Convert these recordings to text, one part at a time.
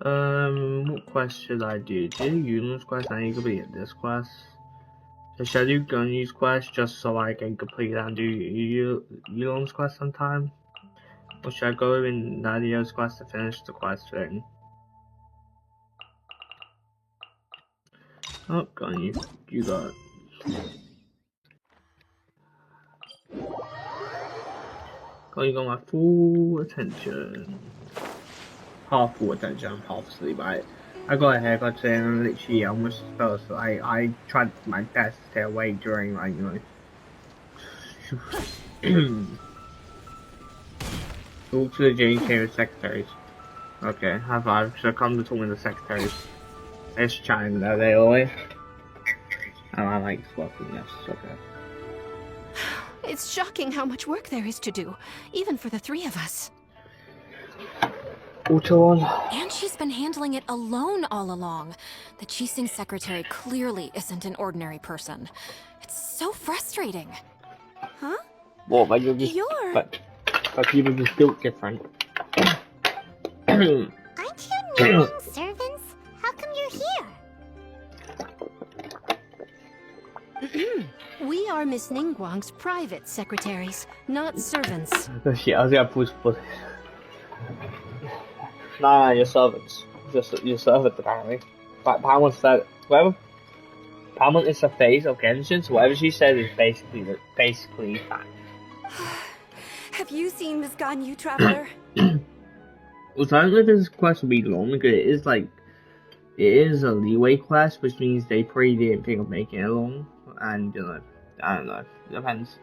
What quest should I do? Do Yulin's quest? I need to complete this quest. So should I do Ganyu's quest just so I can complete that and do Yulin's quest sometime? Or should I go in Nadia's quest to finish the quest thing? Oh, Ganyu, you got it. Ganyu got my full attention. Half full attention, half asleep. I got a haircut today and literally almost fell asleep. I tried my best to stay awake during, like, you know. Talk to the JK secretaries. Okay, high five. So come to talk with the secretaries. It's chatting though, they always. And I like swapping this, okay. It's shocking how much work there is to do, even for the three of us. Auto on. And she's been handling it alone all along. The Qixing secretary clearly isn't an ordinary person. It's so frustrating. Huh? Well, but you're just. But people just built different. Aren't you Ningguang servants? How come you're here? We are Miss Ningguang's private secretaries, not servants. Shit, I was gonna push. Nah, you're servants. Just you're servants apparently. But Paimon said whatever. Paimon is the face of Genshin, so whatever she said is basically fact. Have you seen Miss Ganyu, Traveler? Well, so I don't know if this quest will be long because it is a leeway quest, which means they probably didn't think of making it long. And you know, I don't know. It depends.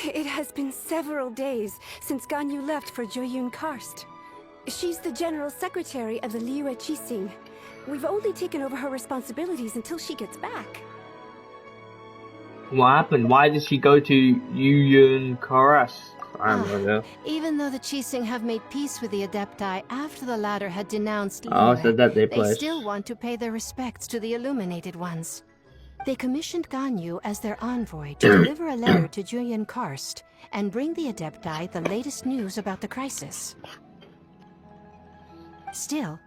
It has been several days since Ganyu left for Jueyun Karst. She's the general secretary of the Liyue Qixing. We've only taken over her responsibilities until she gets back. What happened? Why did she go to Jueyun Karst? I don't know. Even though the Qixing have made peace with the adepti after the latter had denounced Oh, Liyue, so that they still want to pay their respects to the illuminated ones. They commissioned Ganyu as their envoy to deliver a letter to Jueyun Karst and bring the adepti the latest news about the crisis. Still,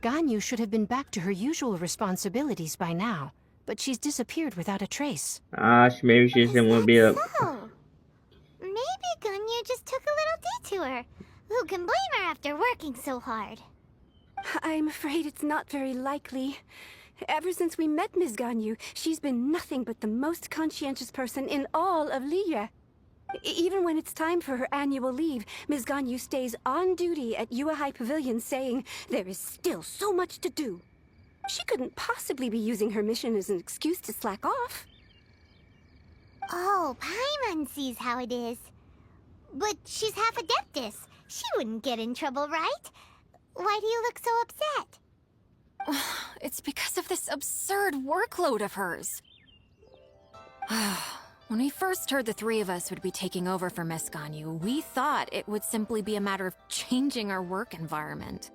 Ganyu should have been back to her usual responsibilities by now, but she's disappeared without a trace. Maybe she doesn't want to be a... So? Maybe Ganyu just took a little detour. Who can blame her after working so hard? I'm afraid it's not very likely. Ever since we met Ms. Ganyu, she's been nothing but the most conscientious person in all of Liyue. Even when it's time for her annual leave, Ms. Ganyu stays on duty at Yuehai Pavilion saying there is still so much to do. She couldn't possibly be using her mission as an excuse to slack off. Oh, Paimon sees how it is. But she's half Adeptus. She wouldn't get in trouble, right? Why do you look so upset? It's because of this absurd workload of hers. When we first heard the three of us would be taking over for Miss Ganyu, we thought it would simply be a matter of changing our work environment.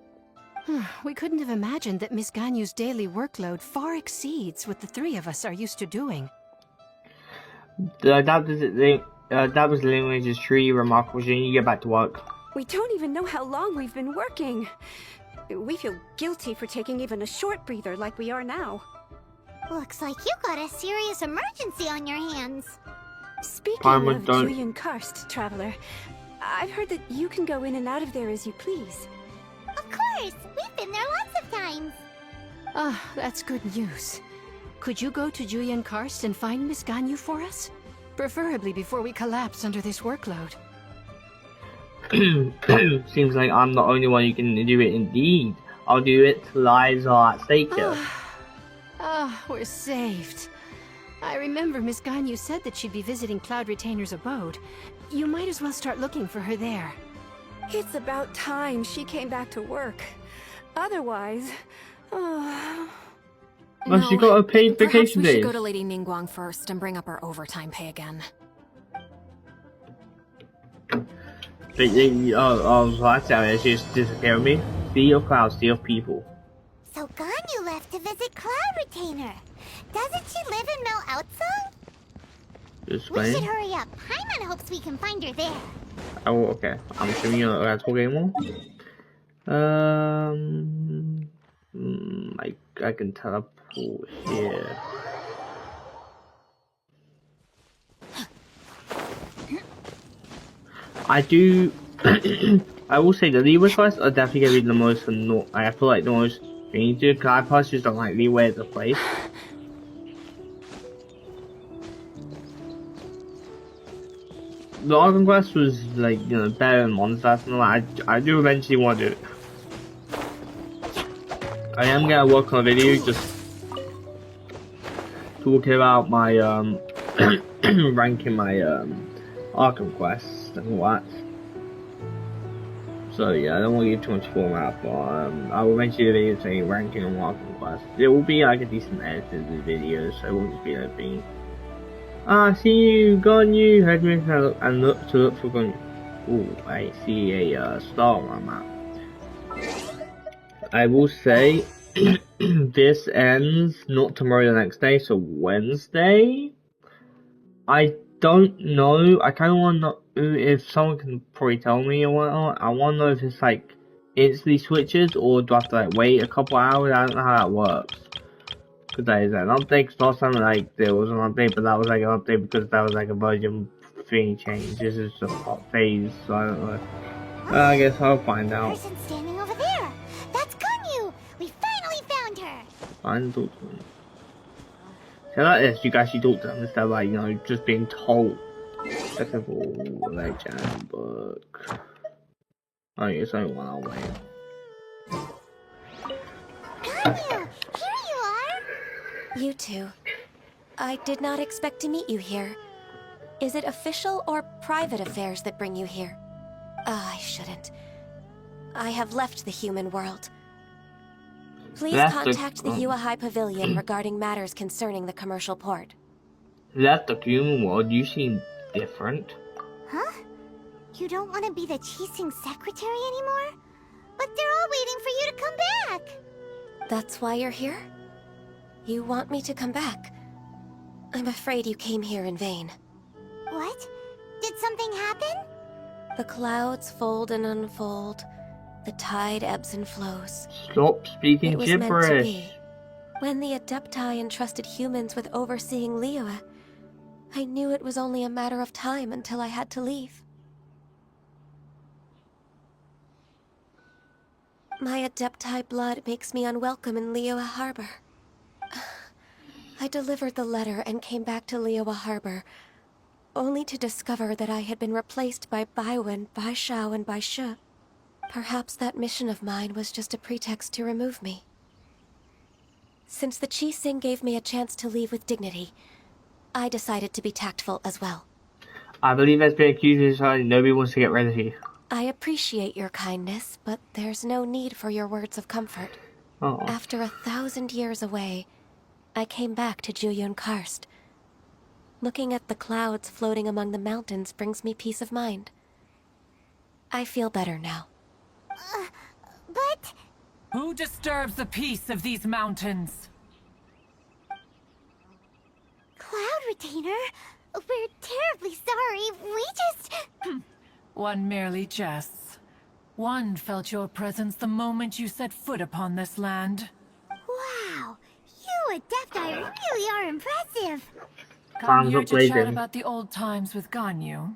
We couldn't have imagined that Miss Ganyu's daily workload far exceeds what the three of us are used to doing. That was the language's truly remarkable. You need to get back to work. We don't even know how long we've been working. We feel guilty for taking even a short breather like we are now. Looks like you got a serious emergency on your hands. Speaking of Jueyun Karst, Traveler, I've heard that you can go in and out of there as you please. Of course! We've been there lots of times! That's good news. Could you go to Jueyun Karst and find Miss Ganyu for us? Preferably before we collapse under this workload. Seems like I'm the only one who can do it indeed. I'll do it. Lives are at stake here. We're saved. I remember Miss Ganyu said that she'd be visiting Cloud Retainer's abode. You might as well start looking for her there. It's about time she came back to work. Otherwise... Well, she got a paid vacation days. We should go to Lady Ningguang first and bring up our overtime pay again. That's how it just disappeared me. Sea of clouds, sea of people. So Ganyu left to visit Cloud Retainer. Doesn't she live in Mel Outsong? We should hurry up. Paimon hopes we can find her there. Oh, okay. I'm assuming you're not talking anymore. I can teleport here. I do. I will say the leeway quests are definitely gonna be the most annoying. I feel like the most thing to do, because I personally just don't like leeway as a place. The Arkham quest was like, you know, better than Monsters, and I do eventually want to do it. I am gonna work on a video just talking about my ranking my Arkham quests and all that. So yeah, I don't want to give too much format, but I will eventually do a video saying ranking on Arkham quests. It will be like a decent edited video, so it won't just be like being see you, ganyu, head me and look for ganyu. Ooh, I see a star on my map. I will say this ends not tomorrow, the next day, so Wednesday. I don't know. I kind of want to know if someone can probably tell me or whatnot. I want to know if it's like instantly switches or do I have to like wait a couple hours. I don't know how that works. Because that is an update. Cause last time like there was an update, but that was like an update because that was like a version thing change. This is just a phase, so I don't know. I guess I'll find out. Person standing over there. That's Ganyu. We finally found her. Find talk to them. So like this, you can actually talk to them instead of like, you know, just being told. Except for legend book. Oh, it's only one I'll wait. Ganyu, here you are. You two. I did not expect to meet you here. Is it official or private affairs that bring you here? I shouldn't. I have left the human world. Please contact the Yuahai Pavilion regarding matters concerning the commercial port. Left the human world? You seem different. Huh? You don't want to be the Qixing secretary anymore? But they're all waiting for you to come back. That's why you're here? You want me to come back? I'm afraid you came here in vain. What? Did something happen? The clouds fold and unfold. The tide ebbs and flows. Stop speaking it was gibberish. Meant to be. When the adepti entrusted humans with overseeing Liyue, I knew it was only a matter of time until I had to leave. My adepti blood makes me unwelcome in Liyue Harbor. I delivered the letter and came back to Liyue Harbor, only to discover that I had been replaced by Baiwen, Baishao, and Baishe. Perhaps that mission of mine was just a pretext to remove me. Since the Qixing gave me a chance to leave with dignity, I decided to be tactful as well. I believe that's been accused of nobody wants to get rid of you. I appreciate your kindness, but there's no need for your words of comfort. Oh. After 1,000 years away, I came back to Jueyun Karst. Looking at the clouds floating among the mountains brings me peace of mind. I feel better now. But... Who disturbs the peace of these mountains? Cloud Retainer? We're terribly sorry. We just... One merely jests. One felt your presence the moment you set foot upon this land. Wow. You adepti really are impressive. Come here to chat about the old times with Ganyu.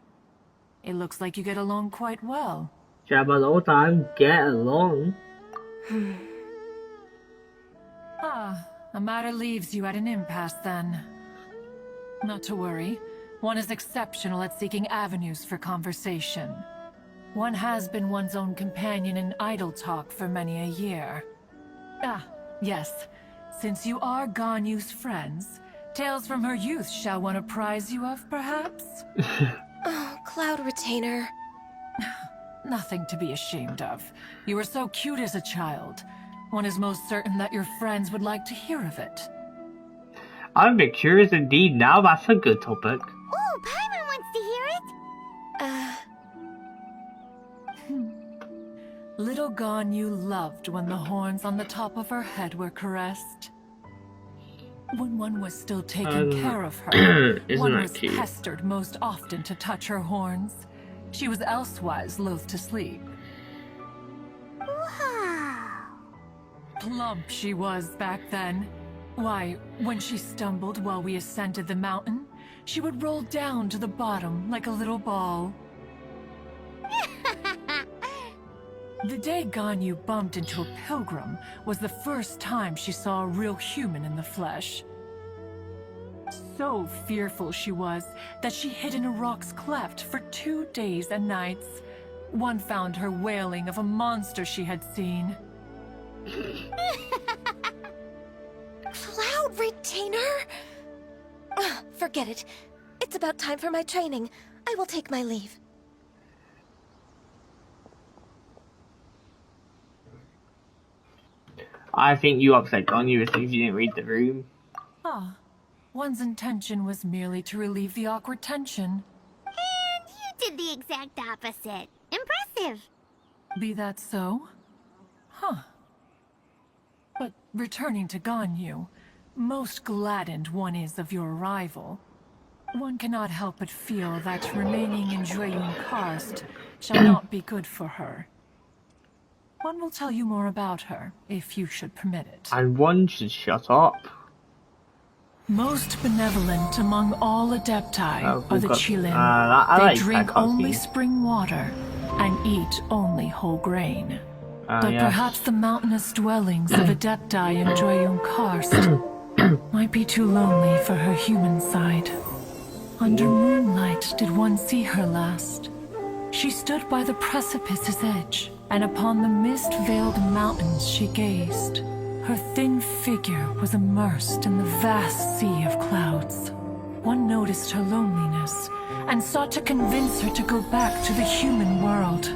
It looks like you get along quite well. Chat about the old time, get along. The matter leaves you at an impasse then. Not to worry. One is exceptional at seeking avenues for conversation. One has been one's own companion in idle talk for many a year. Yes. Since you are Ganyu's friends, tales from her youth shall one apprise you of, perhaps? Oh, Cloud Retainer. Nothing to be ashamed of. You were so cute as a child. One is most certain that your friends would like to hear of it. I'm a bit curious indeed now. That's a good topic. Oh, Paimon wants to hear it. Little Ganyu loved when the horns on the top of her head were caressed. When one was still taking care of her, one was pestered most often to touch her horns. She was elsewise loath to sleep. Wow. plump she was back then. Why, when she stumbled while we ascended the mountain, she would roll down to the bottom like a little ball. The day Ganyu bumped into a pilgrim was the first time she saw a real human in the flesh. So fearful she was that she hid in a rock's cleft for 2 days and nights. One found her wailing of a monster she had seen. Cloud Retainer? Forget it. It's about time for my training. I will take my leave. I think you upset Ganyu as soon as you didn't read the room. Ah, one's intention was merely to relieve the awkward tension. And you did the exact opposite. Impressive. Be that so? Huh. But returning to Ganyu, most gladdened one is of your arrival. One cannot help but feel that remaining in Jueyun Karst shall not be good for her. One will tell you more about her, if you should permit it. And one should shut up. Most benevolent among all adepti are the Qilin. I They like drink only cutscenes. spring water and eat only whole grain. But Yes. perhaps the mountainous dwellings of adepti in Jueyun Karst might be too lonely for her human side. Under moonlight did one see her last. She stood by the precipice's edge, and upon the mist-veiled mountains she gazed. Her thin figure was immersed in the vast sea of clouds. One noticed her loneliness, and sought to convince her to go back to the human world.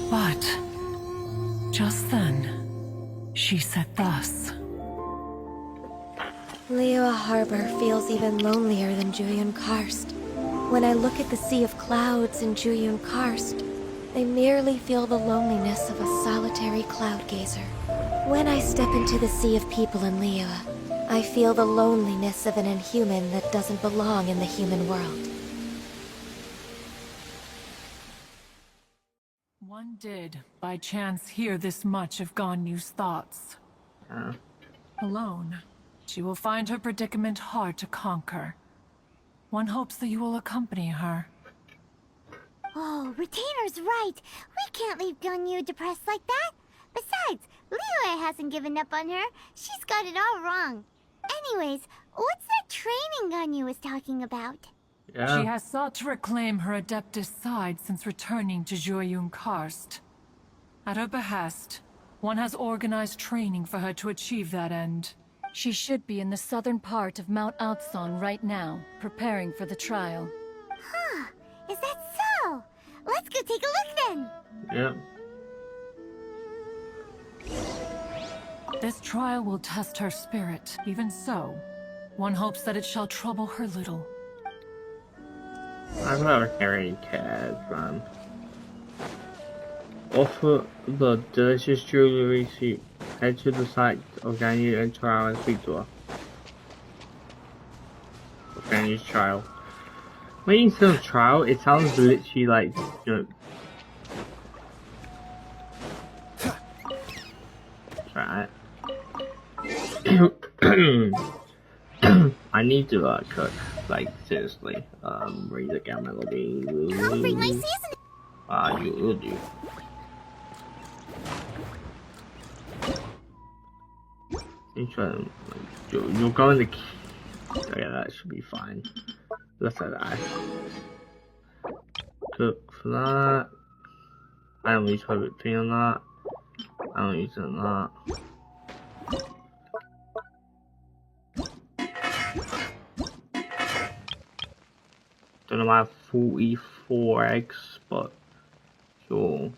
But just then, she said thus. Liyue Harbor feels even lonelier than Jueyun Karst. When I look at the sea of clouds in Jueyun Karst, I merely feel the loneliness of a solitary cloud gazer. When I step into the sea of people in Liyue, I feel the loneliness of an inhuman that doesn't belong in the human world. One did, by chance, hear this much of Ganyu's thoughts. Alone, she will find her predicament hard to conquer. One hopes that you will accompany her. Oh, Retainer's right. We can't leave Ganyu depressed like that. Besides, Liyue hasn't given up on her. She's got it all wrong. Anyways, what's that training Ganyu was talking about? Yeah. She has sought to reclaim her Adeptus side since returning to Jueyun Karst. At her behest, one has organized training for her to achieve that end. She should be in the southern part of Mount Aotsong right now, preparing for the trial. Huh, is that so? Let's go take a look then. Yeah. This trial will test her spirit. Even so, one hopes that it shall trouble her little. I'm not carrying cares, man. Offer the delicious jewelry suit. Head to the site of Ganyu and trial and speak to her. Of Ganyu's trial. When you say trial, it sounds literally like, you know. Right. I need to cook, like seriously. Read the game melody. I'll bring my seasoning. You will do. You're going to. Okay, that should be fine. Let's say that. Cook for that. I don't use public thing on that. I don't use it on that. Don't know about 44 eggs, but sure.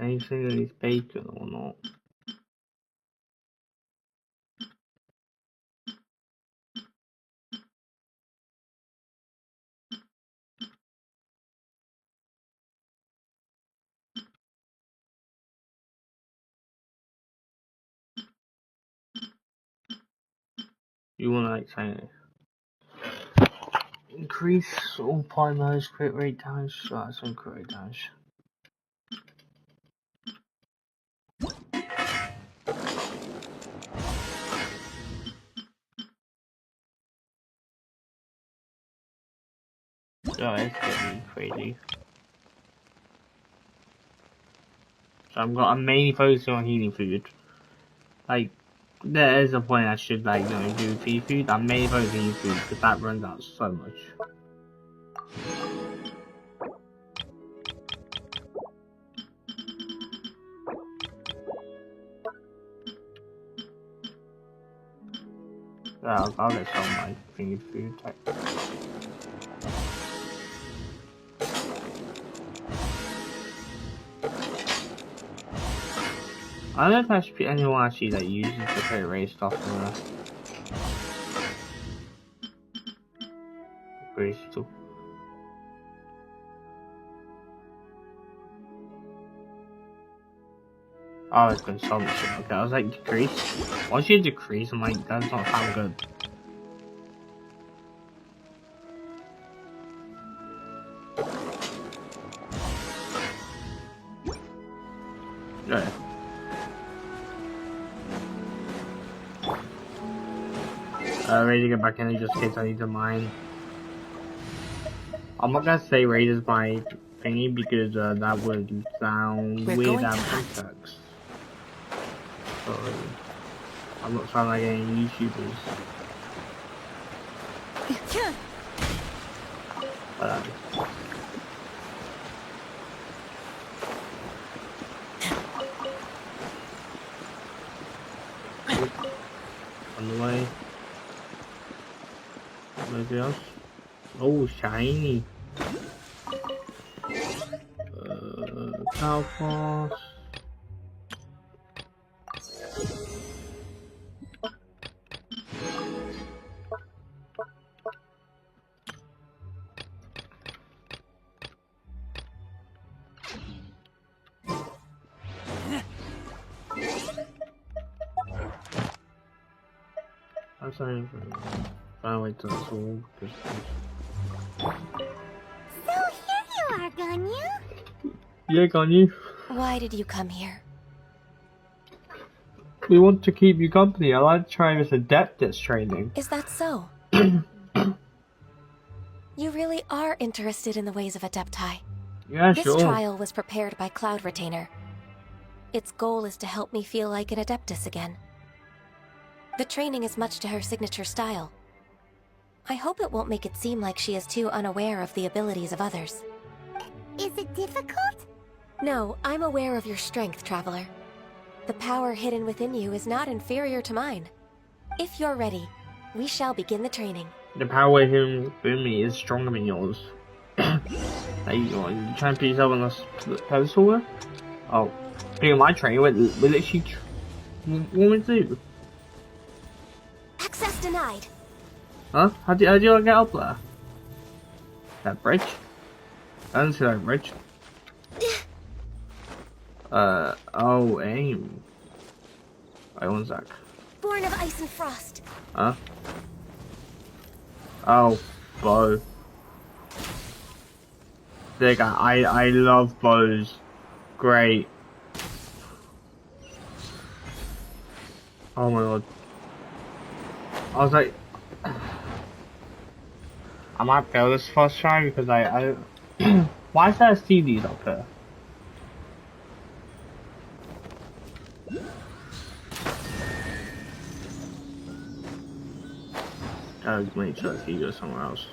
Anything that is bacon or not? You wanna like say increase all primers crit rate damage? So that's on crit rate damage. Oh, it's getting crazy. So I'm mainly focusing on healing food. Like, there is a point I should like, do feed food. I'm mainly focusing on healing food because that runs out so much. Yeah, I'll get some like thingy food type. I don't know if actually anyone actually that uses the crit rate stuff in there. Crystal. Oh, it's consumption. Okay, I was like decrease. Once you decrease, I'm like that's not sound good. Yeah. Ready to get back in just in case I need to mine. I'm not gonna say raises my thingy because that would sound weird out of context. Sorry. I'm not sounding like any YouTubers. But, on the way. Anything else? Oh, shiny. Cow floss. I'm sorry for I wait till it's all because So here you are, Ganyu. yeah, Ganyu. Why did you come here? We want to keep you company. I like to try this adeptus training. Is that so? You really are interested in the ways of adepti. Yeah, This sure. trial was prepared by Cloud Retainer. Its goal is to help me feel like an adeptus again. The training is much to her signature style. I hope it won't make it seem like she is too unaware of the abilities of others. Is it difficult? No, I'm aware of your strength, Traveler. The power hidden within you is not inferior to mine. If you're ready, we shall begin the training. The power within me is stronger than yours. Like, you trying to put yourself on a pedestal? Oh, being my trainer, will it she want me to do? Access denied. Huh? How do I get up there? That bridge? I don't see that bridge. Oh, aim. Wait, one sec. Born of ice and frost. Huh? Oh, bow. Sick, I love bows. Great. Oh my god. I was like, I might fail this first try because I why is there a CD up here? I gotta make sure he goes somewhere else.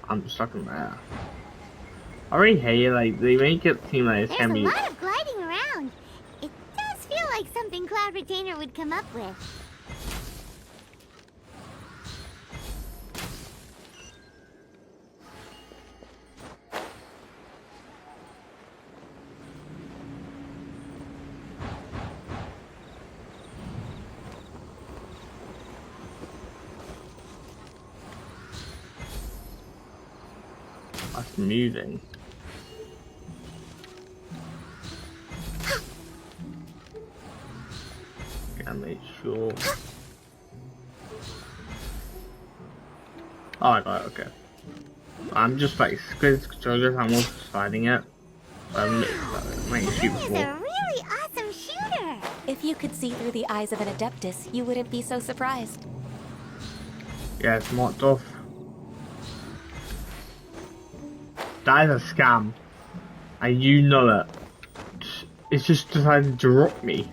I'm stuck in there. I already hate it, like, they make it seem like it's There's gonna a be. lot of gliding around. It does feel like something Cloud Retainer would come up with. That's moving. Gotta make sure. Oh, I got it, okay. I'm just like, because I'm also sliding it. Might shoot Ganyu is before. a really awesome shooter. If you could see through the eyes of an adeptus, you wouldn't be so surprised. Yeah, it's marked off. That is a scam. And you know it. It's just decided to drop me.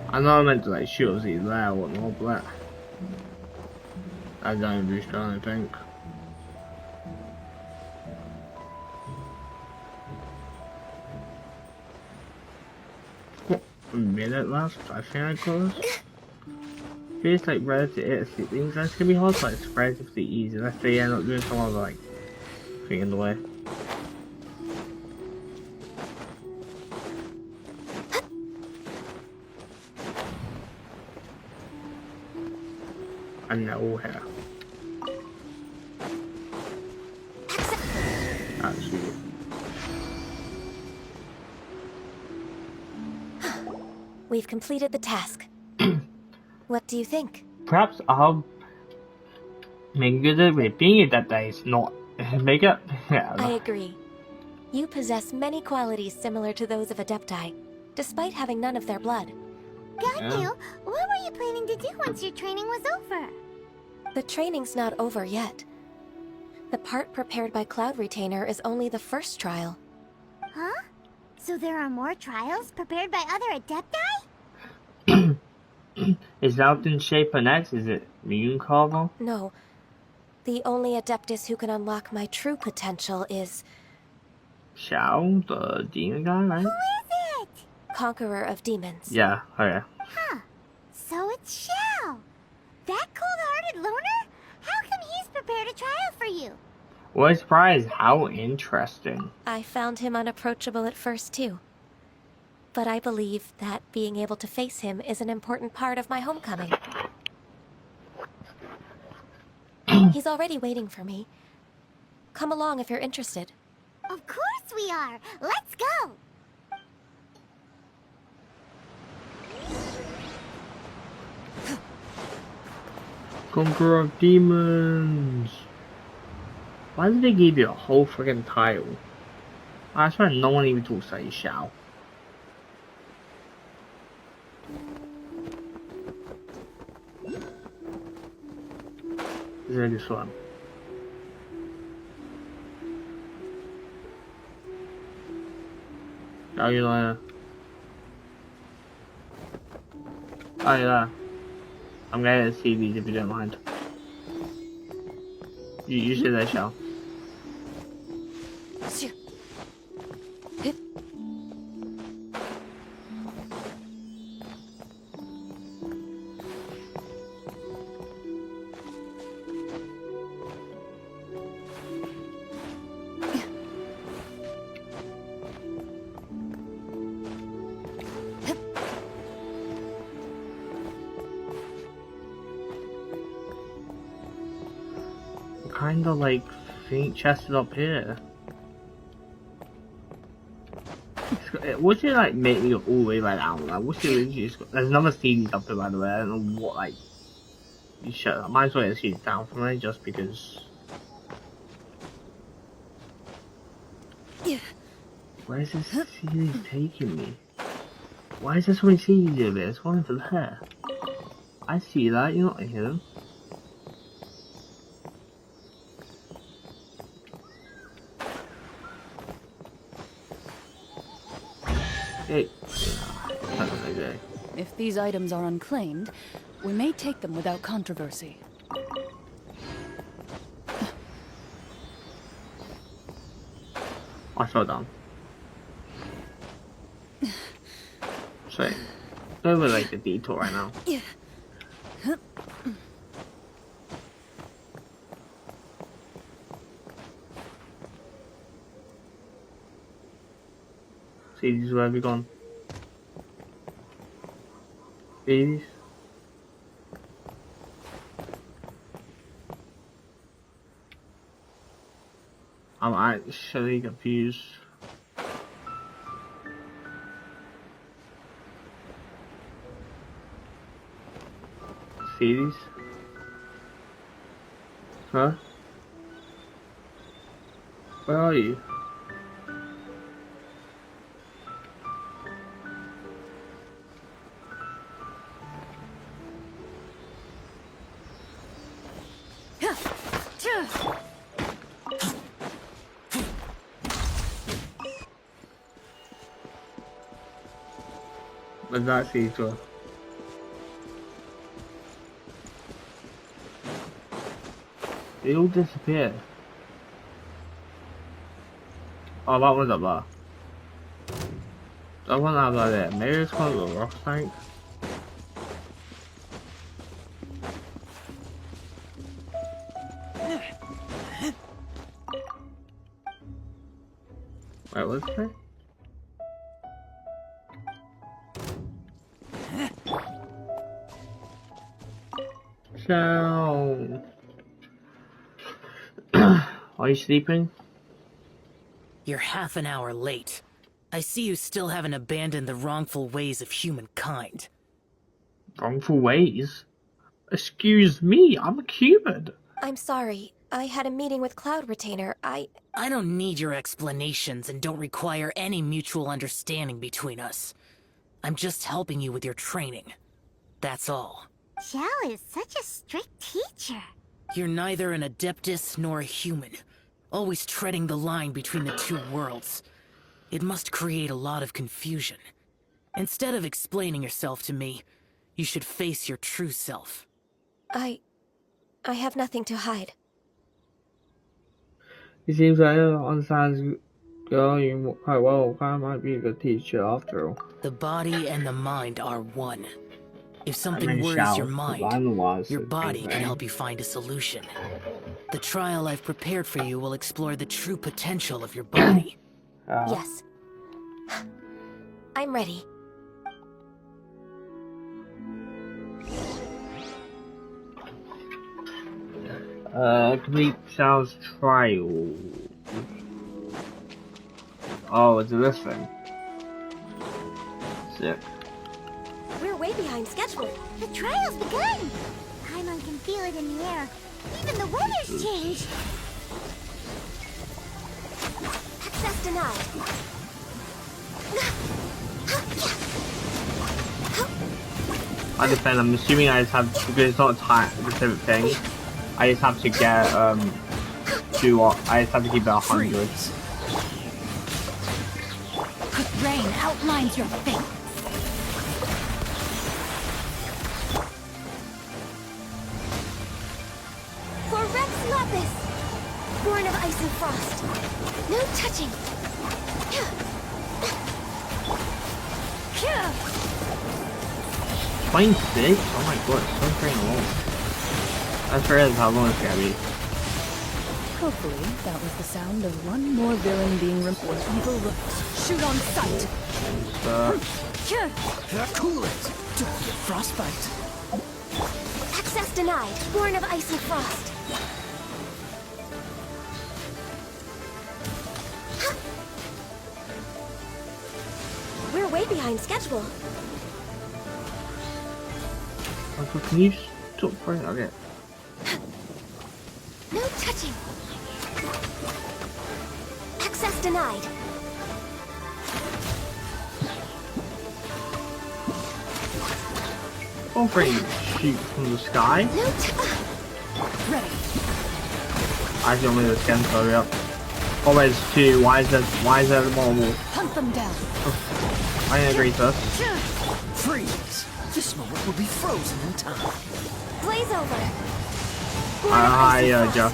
I know I meant to like shoot us either there or whatnot, but I don't do strong, I think. A minute left, I think I got this. Feels like relatively things that's gonna be hard, but it's relatively easy unless they end up doing some other like thing in the way. And they're all here. Actually. We've completed the task. What do you think? Perhaps I'll make it with being that day is not make it. Yeah. I agree. You possess many qualities similar to those of adepti, despite having none of their blood. Ganyu, what were you planning to do once your training was over? The training's not over yet. The part prepared by Cloud Retainer is only the first trial. Huh? So there are more trials prepared by other adepti? Is that in shape an X? Is it Moon Carver? No. The only adeptus who can unlock my true potential is Xiao, the demon guy, right? Who is it? Conqueror of Demons. Yeah, oh yeah. Huh. So it's Xiao. That cold-hearted loner? How come he's prepared a trial for you? What a surprise, how interesting. I found him unapproachable at first, too. But I believe that being able to face him is an important part of my homecoming. He's already waiting for me. Come along if you're interested. Of course we are. Let's go. Conqueror of Demons. Why did they give you a whole friggin' title? I swear no one even talks like Xiao. Is there this one? Oh, you're there. Oh, you're there. I'm gonna see these if you don't mind. You say that, Xiao. Kinda like faint chested up here. What's it like make me go all the way right down? Like, what's it just got? There's another CD up there by the way. I don't know what like. You shut up. Might as well see it down for me just because. Where is this CD taking me? Why is there so many CDs over there? There's one over there. I see that. You're not here. Hey. If these items are unclaimed, we may take them without controversy. I fell down. So, don't really like the detour right now. See, this is where we gone. These. I'm actually confused. keys? Huh? Where are you? Where's that key to? They all disappeared. Oh, that one's up there. That one out there. Maybe it's called the rock tank. Wait, what's it? So, are you sleeping? You're half an hour late. I see you still haven't abandoned the wrongful ways of humankind. Wrongful ways? Excuse me, I'm a human. I'm sorry. I had a meeting with Cloud Retainer. I don't need your explanations and don't require any mutual understanding between us. I'm just helping you with your training. That's all. Xiao is such a strict teacher. You're neither an adeptus nor a human, always treading the line between the two worlds. It must create a lot of confusion. Instead of explaining yourself to me, you should face your true self. I have nothing to hide. It seems like I understand you quite well. I might be a good teacher after all. The body and the mind are one. If something worries Xiao, your mind, your body can help you find a solution. The trial I've prepared for you will explore the true potential of your body. Yes. I'm ready. Complete Xiao's trial. Oh, it's this thing. Sick. We're way behind schedule. The trial's begun! Paimon can feel it in the air. Even the weather's changed. Access denied. I depend. I'm assuming I just have, because it's not a time specific thing. I just have to get I just have to keep it 100. Rain outlines your fate. For Rex Lapis! Born of ice and frost. No touching. 26? Oh my god, it's so freaking long. That's fair as how long it's gonna be. Hopefully, that was the sound of one more villain being removed. Evil looks. Shoot on sight! Cool it! Don't get frostbite. Access denied. Born of ice and frost. We're way behind schedule. Uncle, can you stop for it? Okay. No touching. Access denied. Don't freaking shoot from the sky. No Ready. I don't really scan, hurry up. Oh, wait, it's 2. Why is there normal? Hunt them down. I agree first. Freeze! This moment will be frozen in time. Blaze over. Hi, Jeff.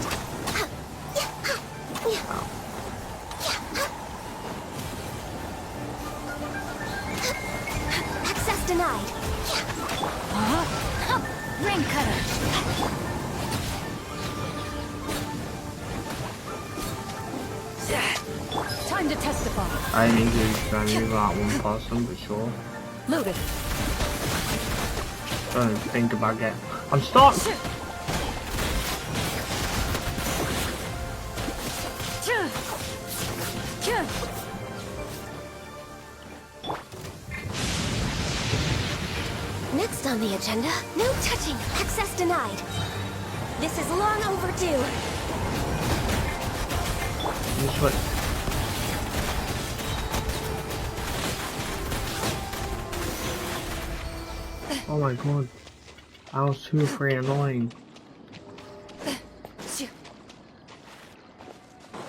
Access denied. Ring cutter. Time to testify. I need to try and move that one person for sure. Loaded. Don't think about getting. I'm stuck! Next on the agenda. No touching. Access denied. This is long overdue. Which one? Oh my god. I was too freaking annoying.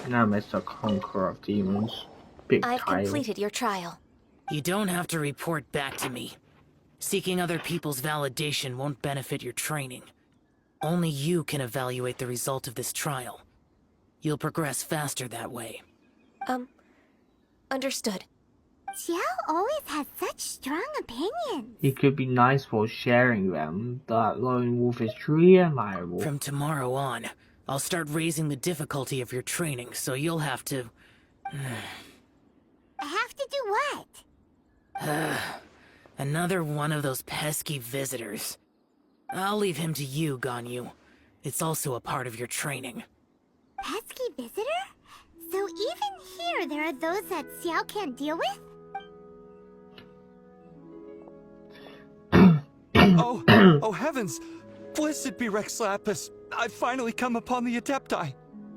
Now Mr. Conqueror of Demons. Big I've title. completed your trial. You don't have to report back to me. Seeking other people's validation won't benefit your training. Only you can evaluate the result of this trial. You'll progress faster that way. Understood. Xiao always has such strong opinions. He could be nice for sharing them. That lone wolf is truly admirable. From tomorrow on, I'll start raising the difficulty of your training, so you'll have to... I have to do what? Another one of those pesky visitors. I'll leave him to you, Ganyu. It's also a part of your training. Pesky visitor? So even here there are those that Xiao can't deal with? Oh heavens! Blessed be Rex Lapis! I've finally come upon the adepti.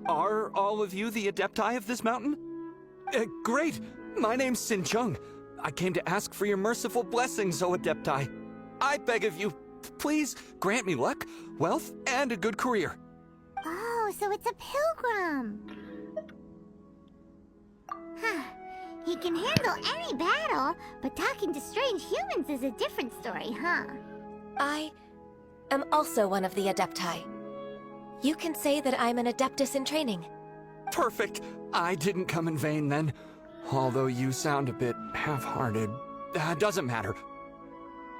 Are all of you the adepti of this mountain? Great! My name's Sin Chung. I came to ask for your merciful blessings, O adepti. I beg of you, please grant me luck, wealth, and a good career. Oh, so it's a pilgrim. Huh. He can handle any battle, but talking to strange humans is a different story, huh? I am also one of the adepti. You can say that I'm an adeptus in training. Perfect. I didn't come in vain then. Although you sound a bit half-hearted. Doesn't matter.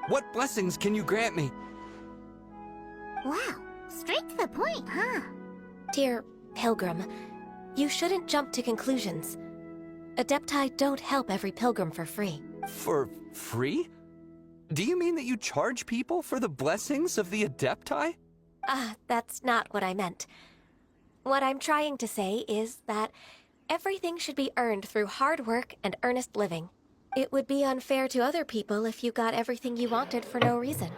What blessings can you grant me? Wow, straight to the point, huh? Dear Pilgrim, you shouldn't jump to conclusions. Adepti don't help every pilgrim for free. For free? Do you mean that you charge people for the blessings of the adepti? That's not what I meant. What I'm trying to say is that everything should be earned through hard work and earnest living. It would be unfair to other people if you got everything you wanted for no reason.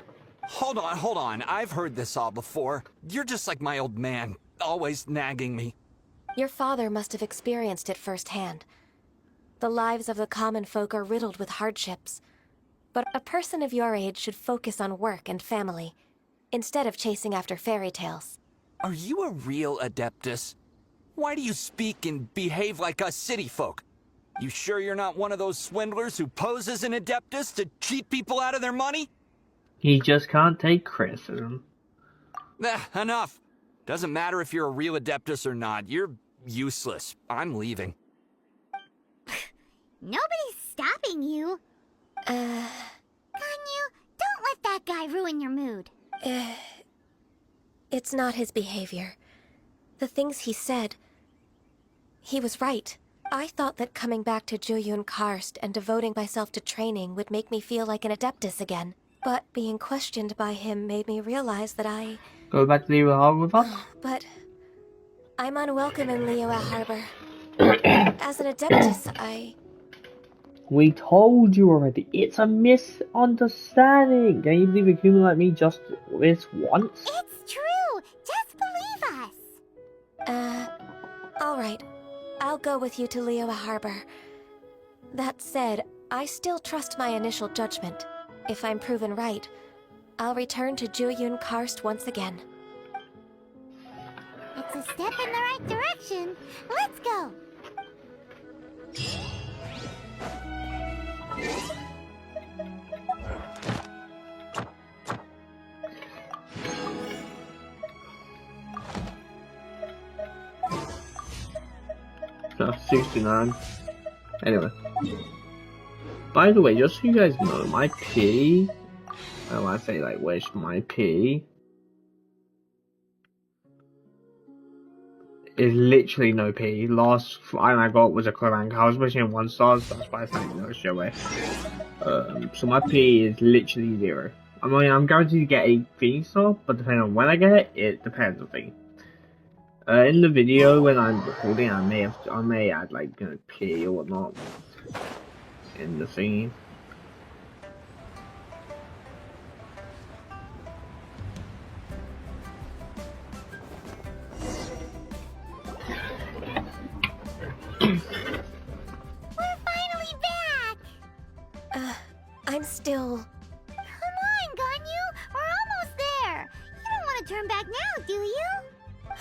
Hold on. I've heard this all before. You're just like my old man, always nagging me. Your father must have experienced it firsthand. The lives of the common folk are riddled with hardships. But a person of your age should focus on work and family, instead of chasing after fairy tales. Are you a real adeptus? Why do you speak and behave like us city folk? You sure you're not one of those swindlers who pose as an adeptus to cheat people out of their money? He just can't take criticism. Enough. Doesn't matter if you're a real adeptus or not. You're useless. I'm leaving. Nobody's stopping you. Ganyu, don't let that guy ruin your mood. It's not his behavior. The things he said... He was right. I thought that coming back to Jueyun Karst and devoting myself to training would make me feel like an adeptus again. But being questioned by him made me realize that I... Go back to the harbor with us? But... I'm unwelcome in Liyue Harbor. As an adeptus, We told you already. It's a misunderstanding. Can you believe a human like me just this once? It's true. Just believe us. Alright. I'll go with you to Liyue Harbor. That said, I still trust my initial judgment. If I'm proven right, I'll return to Jueyun Karst once again. It's a step in the right direction. Let's go. No, 69. Anyway. By the way, just so you guys know, my P... When I say like, where's my P? Is literally no P. Last item I got was a Clank. I was wishing 1 star, so that's why I think no straight away. So my P is literally 0. I mean, I'm guaranteed to get a Phoenix star, but depending on when I get it, it depends on thing. In the video when I'm recording, I may add like P or whatnot in the thingy. still... Come on, Ganyu! We're almost there! You don't want to turn back now, do you?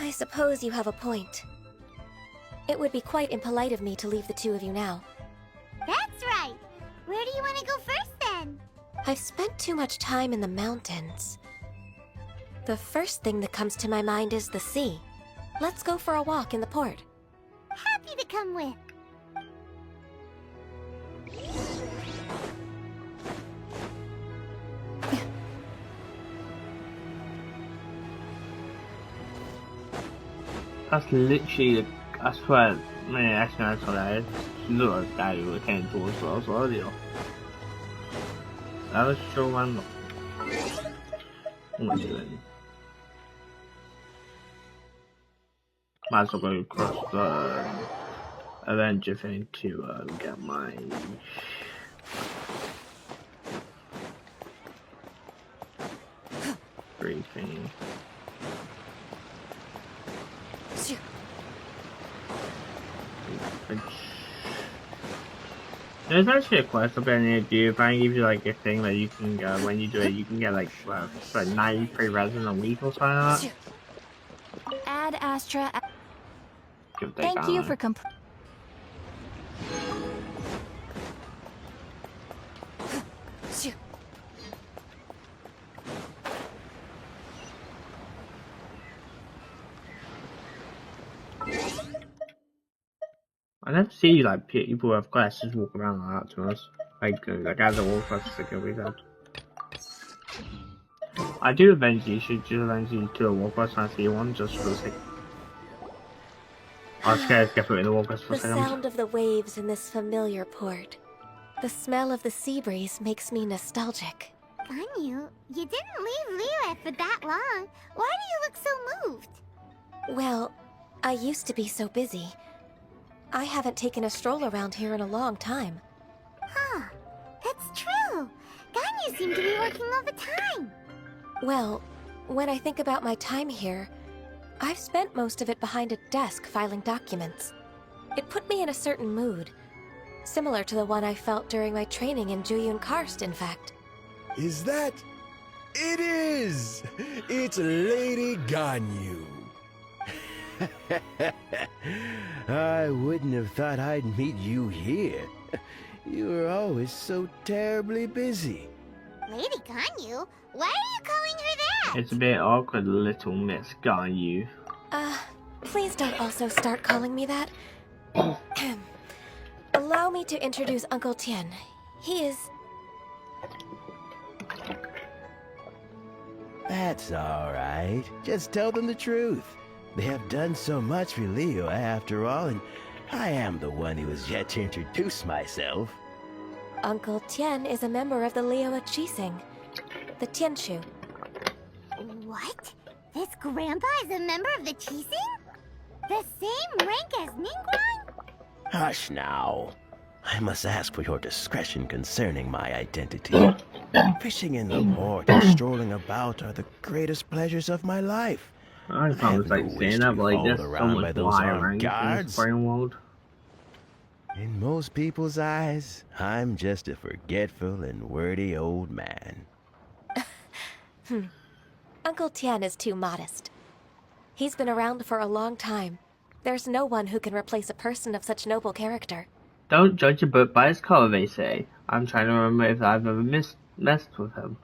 I suppose you have a point. It would be quite impolite of me to leave the two of you now. That's right! Where do you want to go first, then? I've spent too much time in the mountains. The first thing that comes to my mind is the sea. Let's go for a walk in the port. Happy to come with. That's literally the. I swear, man, actually, I saw that. Look at that, you can't do it so earlier. That was so random. Oh my god. Might as well go across the Avenger thing to get my briefing. There's actually a quest up there near you. If I give you like a thing that you can when you do it, you can get like 93 resin a week or something like that. Ad Astra. Thank you for I never see like people with glasses walk around like that to us. Like as a wolf, that's like a weird. I do eventually should just eventually do a walk quest and I see one just for the sake. I was scared to get put in the walk quest for a The second. sound of the waves in this familiar port. The smell of the sea breeze makes me nostalgic. Ganyu, you didn't leave Liyue for that long. Why do you look so moved? Well, I used to be so busy. I haven't taken a stroll around here in a long time. Huh, that's true. Ganyu seemed to be working all the time. Well, when I think about my time here, I've spent most of it behind a desk filing documents. It put me in a certain mood, similar to the one I felt during my training in Jueyun Karst, in fact. Is that... It is! It's Lady Ganyu. I wouldn't have thought I'd meet you here. You were always so terribly busy. Lady Ganyu? Why are you calling her that? It's a bit awkward, little Miss Ganyu. Please don't also start calling me that. Allow me to introduce Uncle Tien. He is... That's all right. Just tell them the truth. They have done so much for Liyue after all, and I am the one who has yet to introduce myself. Uncle Tien is a member of the Liyue Qixing, the Tianshu. What? This grandpa is a member of the Qixing? The same rank as Ningguang? Hush now. I must ask for your discretion concerning my identity. Fishing in the port and strolling about are the greatest pleasures of my life. I can't like saying that, but like there's so much wire rank in this brain world. In most people's eyes, I'm just a forgetful and wordy old man. Uncle Tien is too modest. He's been around for a long time. There's no one who can replace a person of such noble character. Don't judge a book by its cover, they say. I'm trying to remember if I've ever messed with him.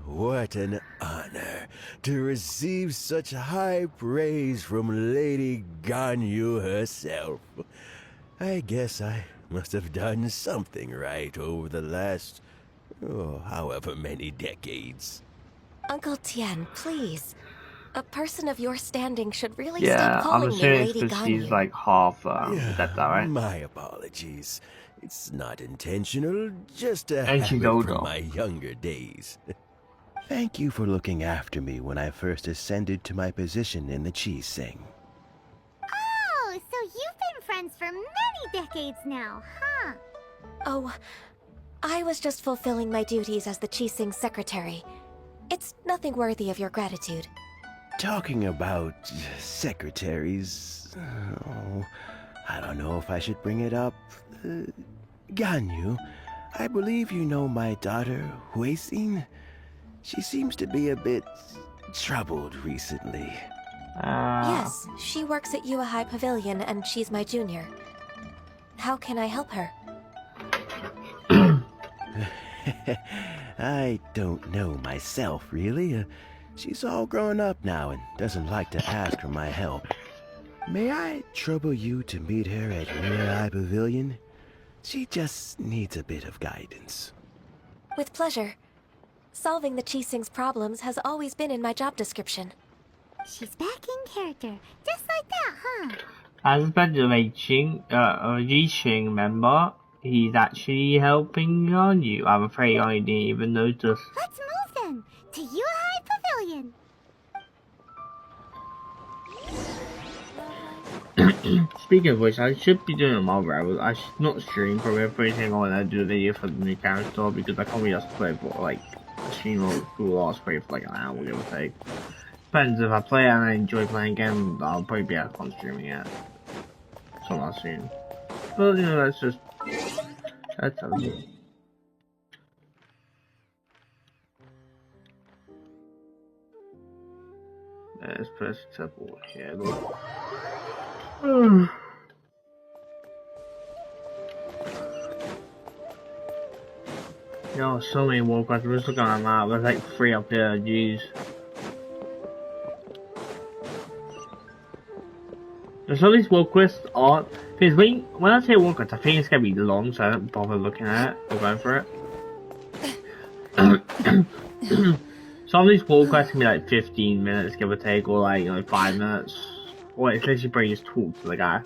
What an honor to receive such high praise from Lady Ganyu herself. I guess I must have done something right over the last, however many decades. Uncle Tien, please. A person of your standing should really Yeah, stop calling I'm me assuming Lady it's because Ganyu. she's like half, is that right? My apologies. It's not intentional, just a And she habit knows from all. my younger days. Thank you for looking after me when I first ascended to my position in the Qixing. Oh, so you've been friends for many decades now, huh? Oh, I was just fulfilling my duties as the Qixing secretary. It's nothing worthy of your gratitude. Talking about secretaries, I don't know if I should bring it up. Ganyu, I believe you know my daughter, Huixin. She seems to be a bit troubled recently. Yes, she works at Yua High Pavilion and she's my junior. How can I help her? I don't know myself, really. She's all grown up now and doesn't like to ask for my help. May I trouble you to meet her at Yua High Pavilion? She just needs a bit of guidance. With pleasure. Solving the Qixing's problems has always been in my job description. She's back in character, just like that, huh? As a Yiqing member, he's actually helping Ganyu. I'm afraid I didn't even notice. Let's move then, to Yua High Pavilion. Speaking of which, I should be doing a mob rabbit. I should not stream for everything when I do a video for the new character because I can't be just play for like a stream or do a last play for like an hour, give or take. Depends if I play and I enjoy playing again, I'll probably be out on streaming it. So not soon. But you know, that's how it is. Let's press temple here. Yo, so many war quests. We're just looking at that. There's like 3 up here. Jeez. Some of these war quests are because when I say war quests, I think it's gonna be long, so I don't bother looking at it or going for it. Some of these war quests can be like 15 minutes, give or take, or like 5 minutes. Or it's literally probably just talk to the guy.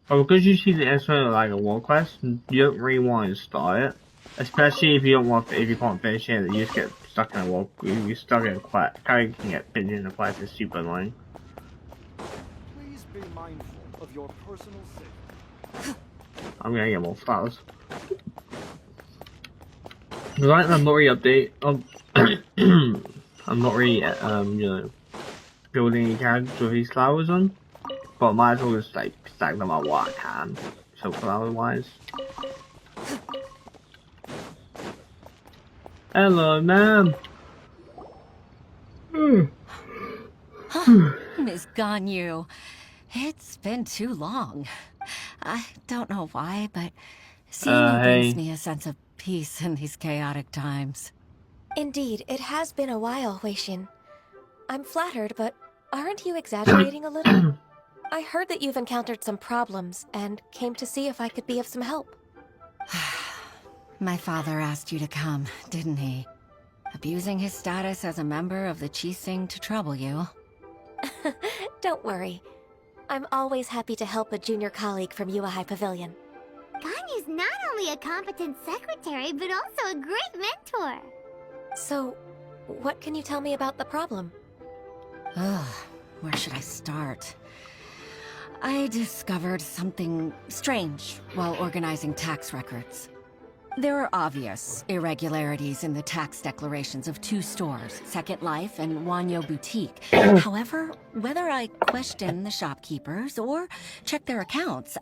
But because you see the instant of like a war quest, you don't really want to start it. Especially if you can't finish it, you just get stuck in a war. You're stuck in a quest. How you can get pinned in a quest is super annoying. Please be mindful of your personal safety. I'm gonna get more flowers. Like the Mori update, I'm not really building any characters with these flowers on, but I might as well just like stack them up what I can, so flower wise. Hello, ma'am. Miss Ganyu, it's been too long. I don't know why, but seeing you brings me a sense of peace in these chaotic times. Indeed, it has been a while, Huixin. I'm flattered, but aren't you exaggerating a little? I heard that you've encountered some problems and came to see if I could be of some help. My father asked you to come, didn't he? Abusing his status as a member of the Qixing to trouble you. Don't worry. I'm always happy to help a junior colleague from Yua High Pavilion. Ganyu's not only a competent secretary, but also a great mentor. So, what can you tell me about the problem? Where should I start? I discovered something strange while organizing tax records. There are obvious irregularities in the tax declarations of 2 stores, Second Life and Wanyo Boutique. However, whether I question the shopkeepers or check their accounts,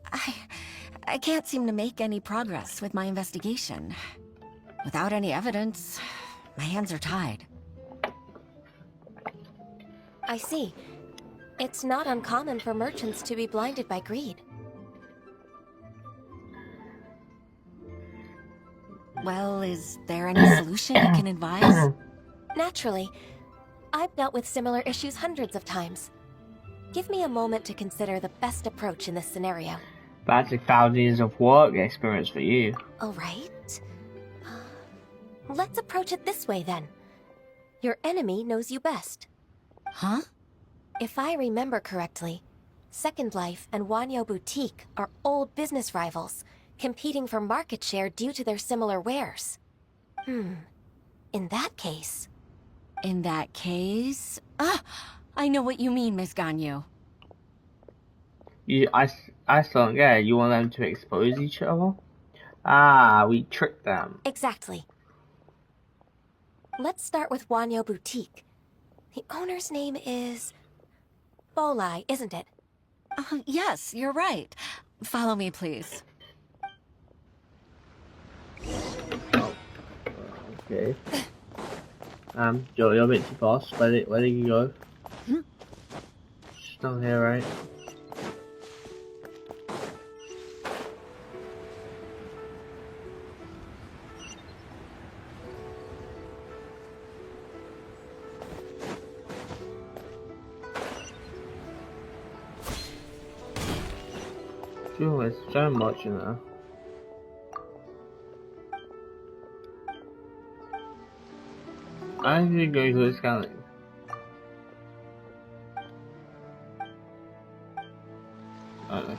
I can't seem to make any progress with my investigation. Without any evidence, my hands are tied. I see. It's not uncommon for merchants to be blinded by greed. Well, is there any solution you can advise? Naturally. I've dealt with similar issues hundreds of times. Give me a moment to consider the best approach in this scenario. That's like thousands of work experience for you. Alright. Let's approach it this way then. Your enemy knows you best. Huh? If I remember correctly, Second Life and Wanyo Boutique are old business rivals, competing for market share due to their similar wares. In that case... In that case... I know what you mean, Miss Ganyu. I still don't get it. You want them to expose each other? We tricked them. Exactly. Let's start with Wanyo Boutique. The owner's name is... Bolai, isn't it? Yes, you're right. Follow me, please. Okay. You're meant to boss. Where did you go? She's not here, right? Sure, it's so much in there. I should go to the scanning. I don't know.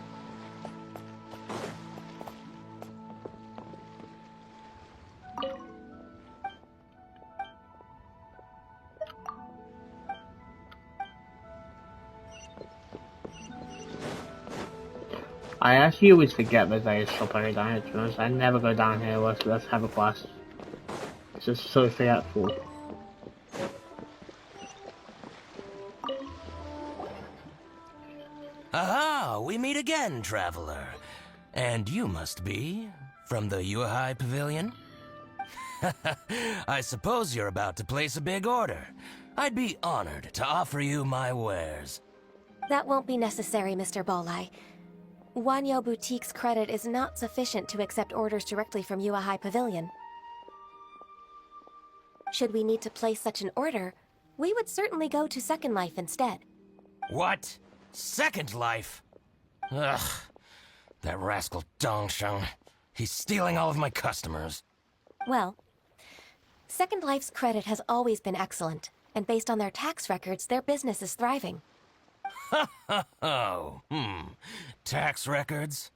I actually always forget that there is a shop only down here, to be honest. I never go down here, let's have a quest. It's just so forgetful. Aha! We meet again, traveler. And you must be from the Yuhai Pavilion? I suppose you're about to place a big order. I'd be honored to offer you my wares. That won't be necessary, Mr. Bolai. Wanyo Boutique's credit is not sufficient to accept orders directly from Yuhai Pavilion. Should we need to place such an order, we would certainly go to Second Life instead. What? Second Life? Ugh. That rascal Dongsheng. He's stealing all of my customers. Well, Second Life's credit has always been excellent, and based on their tax records, their business is thriving. Oh, tax records?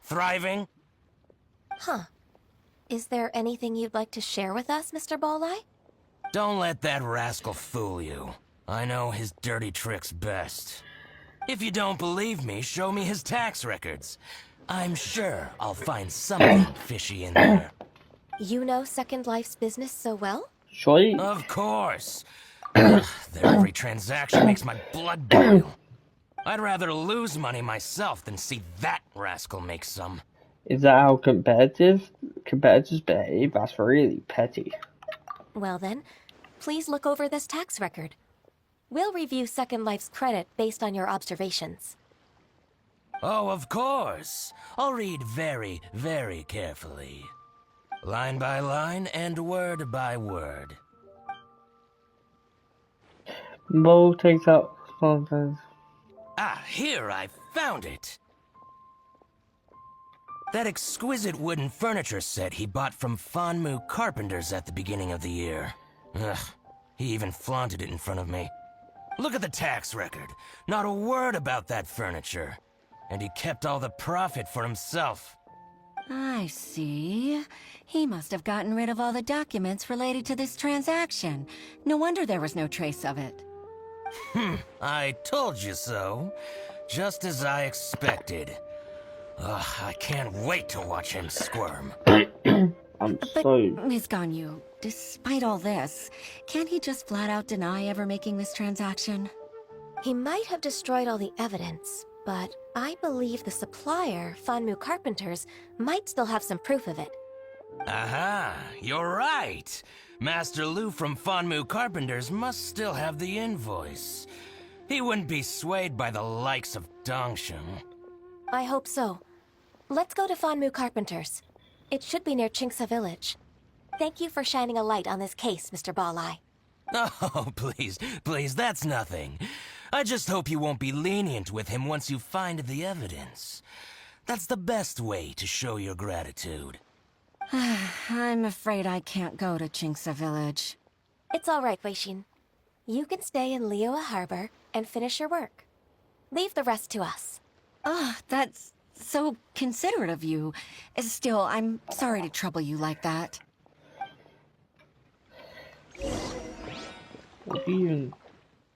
Thriving? Huh. Is there anything you'd like to share with us, Mr. Bolai? Don't let that rascal fool you. I know his dirty tricks best. If you don't believe me, show me his tax records. I'm sure I'll find something fishy in there. You know Second Life's business so well? Surely? Of course. Their every transaction makes my blood boil. I'd rather lose money myself than see that rascal make some. Is that how competitors behave? That's really petty. Well then, please look over this tax record. We'll review Second Life's credit based on your observations. Oh, of course. I'll read very, very carefully. Line by line and word by word. Mo takes out something. Ah, here, I found it. That exquisite wooden furniture set he bought from Fanmu Carpenters at the beginning of the year. Ugh, he even flaunted it in front of me. Look at the tax record. Not a word about that furniture. And he kept all the profit for himself. I see. He must have gotten rid of all the documents related to this transaction. No wonder there was no trace of it. I told you so. Just as I expected. Ugh, I can't wait to watch him squirm. But, Ms. Ganyu, despite all this, can't he just flat out deny ever making this transaction? He might have destroyed all the evidence, but I believe the supplier, Fanmu Carpenters, might still have some proof of it. Aha, you're right. Master Lu from Fanmu Carpenters must still have the invoice. He wouldn't be swayed by the likes of Dongsheng. I hope so. Let's go to Fanmu Carpenters. It should be near Chingsa Village. Thank you for shining a light on this case, Mr. Balai. Oh, please, that's nothing. I just hope you won't be lenient with him once you find the evidence. That's the best way to show your gratitude. I'm afraid I can't go to Chingsa Village. It's all right, Weishin. You can stay in Liyue Harbor and finish your work. Leave the rest to us. That's so considerate of you. Still, I'm sorry to trouble you like that. If you even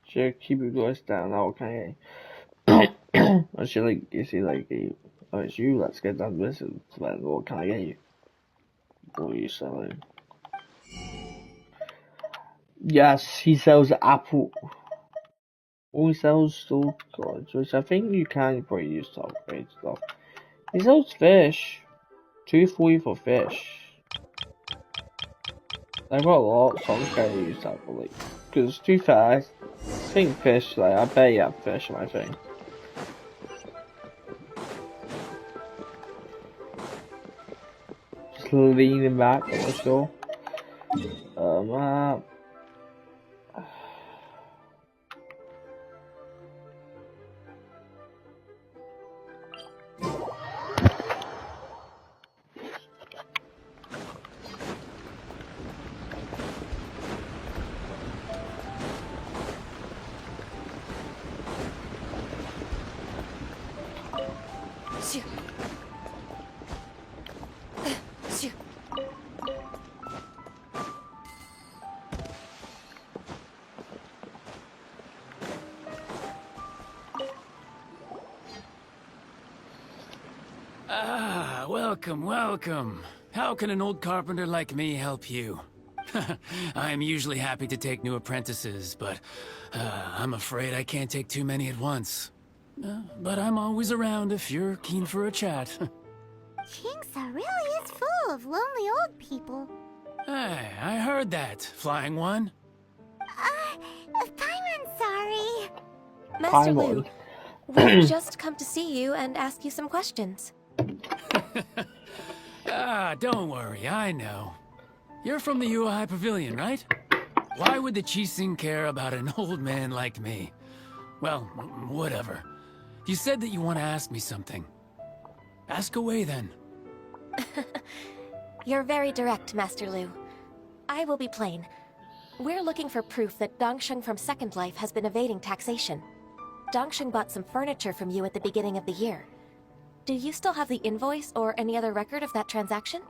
should keep your voice down, okay. I should it's you, let's get done with it. Then what can I get you? What are you selling? Yes, he sells apple. Oh, he sells stored goods, which I think you can probably use to upgrade stuff. He sells fish. 240 for fish. I've got a lot, so I'm just gonna use that for like, because too fast. I think fish, like, I bet you have fish in my thing. Just leaning back, let's go. Ah, welcome, welcome. How can an old carpenter like me help you? I'm usually happy to take new apprentices, but I'm afraid I can't take too many at once. But I'm always around if you're keen for a chat. Kingsa really is full of lonely old people. Hey, I heard that, Flying One. Paimon's sorry. Master Lu, we've just come to see you and ask you some questions. Don't worry, I know. You're from the Yuehai Pavilion, right? Why would the Qixing care about an old man like me? Well, whatever. You said that you want to ask me something. Ask away, then. You're very direct, Master Lu. I will be plain. We're looking for proof that Dongsheng from Second Life has been evading taxation. Dongsheng bought some furniture from you at the beginning of the year. Do you still have the invoice or any other record of that transaction?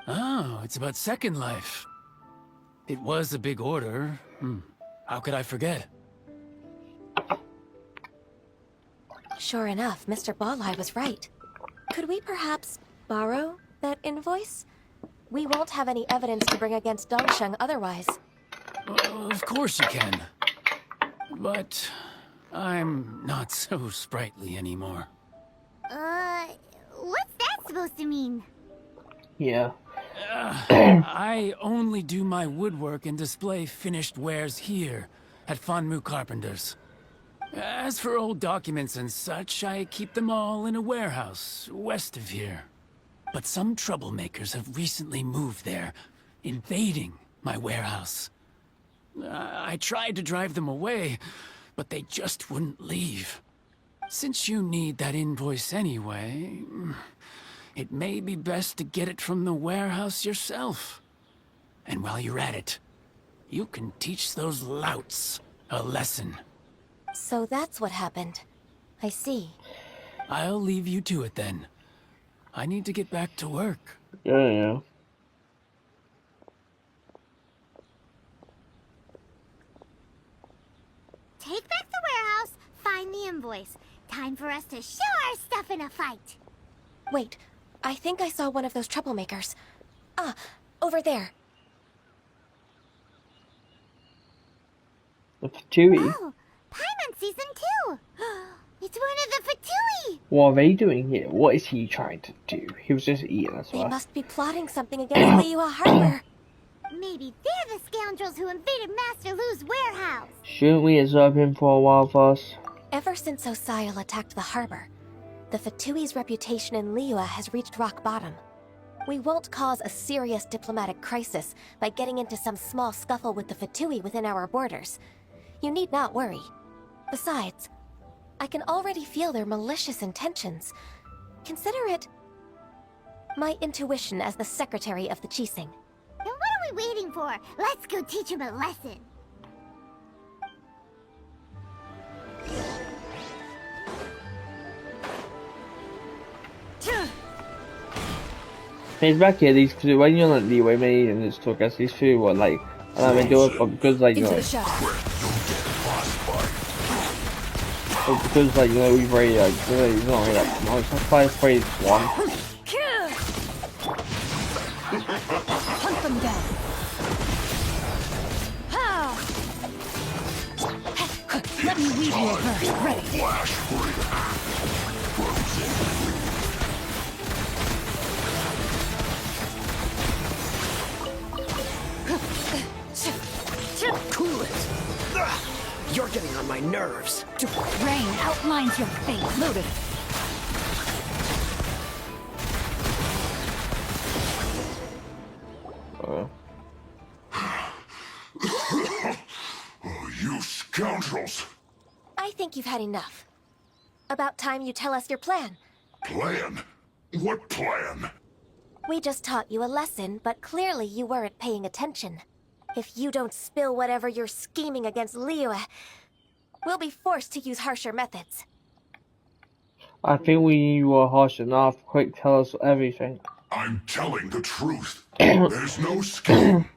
Oh, it's about Second Life. It was a big order. How could I forget? Sure enough, Mr. Balai was right. Could we perhaps borrow that invoice? We won't have any evidence to bring against Dongsheng otherwise. Of course you can. But I'm not so sprightly anymore. What's that supposed to mean? Yeah. I only do my woodwork and display finished wares here at Fanmu Carpenters. As for old documents and such, I keep them all in a warehouse west of here. But some troublemakers have recently moved there, invading my warehouse. I tried to drive them away, but they just wouldn't leave. Since you need that invoice anyway, it may be best to get it from the warehouse yourself. And while you're at it, you can teach those louts a lesson. So that's what happened. I see. I'll leave you to it then. I need to get back to work. Yeah. Take back the warehouse, find the invoice. Time for us to show our stuff in a fight. Wait, I think I saw one of those troublemakers. Ah, over there. The Fatui? Oh, Paimon season 2! It's one of the Fatui! What are they doing here? What is he trying to do? He was just eating us. They must be plotting something against Liyue Harbor. Maybe they're the scoundrels who invaded Master Lu's warehouse. Shouldn't we observe him for a while first? Ever since Osial attacked the harbor, the Fatui's reputation in Liyue has reached rock bottom. We won't cause a serious diplomatic crisis by getting into some small scuffle with the Fatui within our borders. You need not worry. Besides, I can already feel their malicious intentions. Consider it my intuition as the secretary of the Qixing. Then what are we waiting for? Let's go teach him a lesson. He's back here, these two, when you're like Leeway me and it's took us, these two were like, and I've been doing it because like, you know, because like, you know, we've already, he's not really that much, that's why I played one. Hunt them down. Let me weave Meteor burst ready. Flash freak. Cool it. You're getting on my nerves. Rain outlines your fate. Loaded. You scoundrels! I think you've had enough. About time you tell us your plan. Plan? What plan? We just taught you a lesson, but clearly you weren't paying attention. If you don't spill whatever you're scheming against Liyue, we'll be forced to use harsher methods. I think we were harsh enough. Quick, tell us everything. I'm telling the truth. There's no scheme.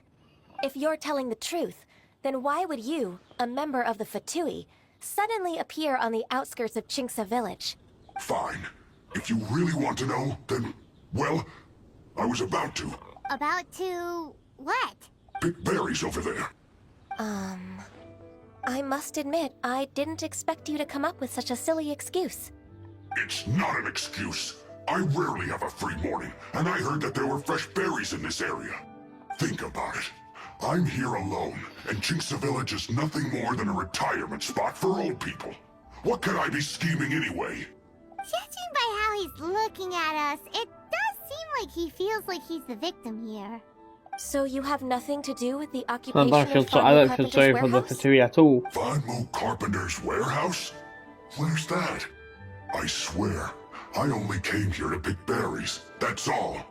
If you're telling the truth, then why would you, a member of the Fatui, suddenly appear on the outskirts of Chinksa village? Fine. If you really want to know, then, well, I was about to. About to... what? Pick berries over there. I must admit, I didn't expect you to come up with such a silly excuse. It's not an excuse. I rarely have a free morning, and I heard that there were fresh berries in this area. Think about it. I'm here alone, and Chinksa Village is nothing more than a retirement spot for old people. What could I be scheming anyway? Judging by how he's looking at us, it does seem like he feels like he's the victim here. So you have nothing to do with the I occupation don't feel of so. I Fanmu don't feel Carpenter's sorry for the warehouse? Fatui at all. Fanmu Carpenter's warehouse? Where's that? I swear, I only came here to pick berries. That's all.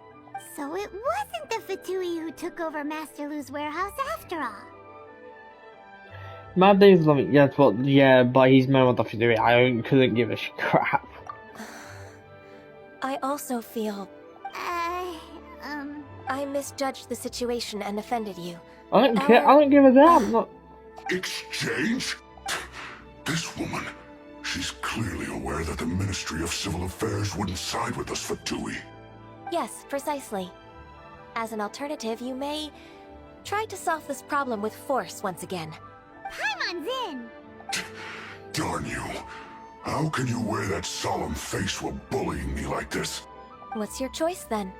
So it wasn't the Fatui who took over Master Lu's warehouse after all. Mad Dave's loving, yeah, but yeah, but he's man with the Fatui. I couldn't give a crap. I also feel I misjudged the situation and offended you. I don't care. I don't give a damn. Not... Exchange? This woman, she's clearly aware that the Ministry of Civil Affairs wouldn't side with us Fatui. Yes, precisely. As an alternative, you may try to solve this problem with force once again. Paimon's in! Darn you. How can you wear that solemn face while bullying me like this? What's your choice then?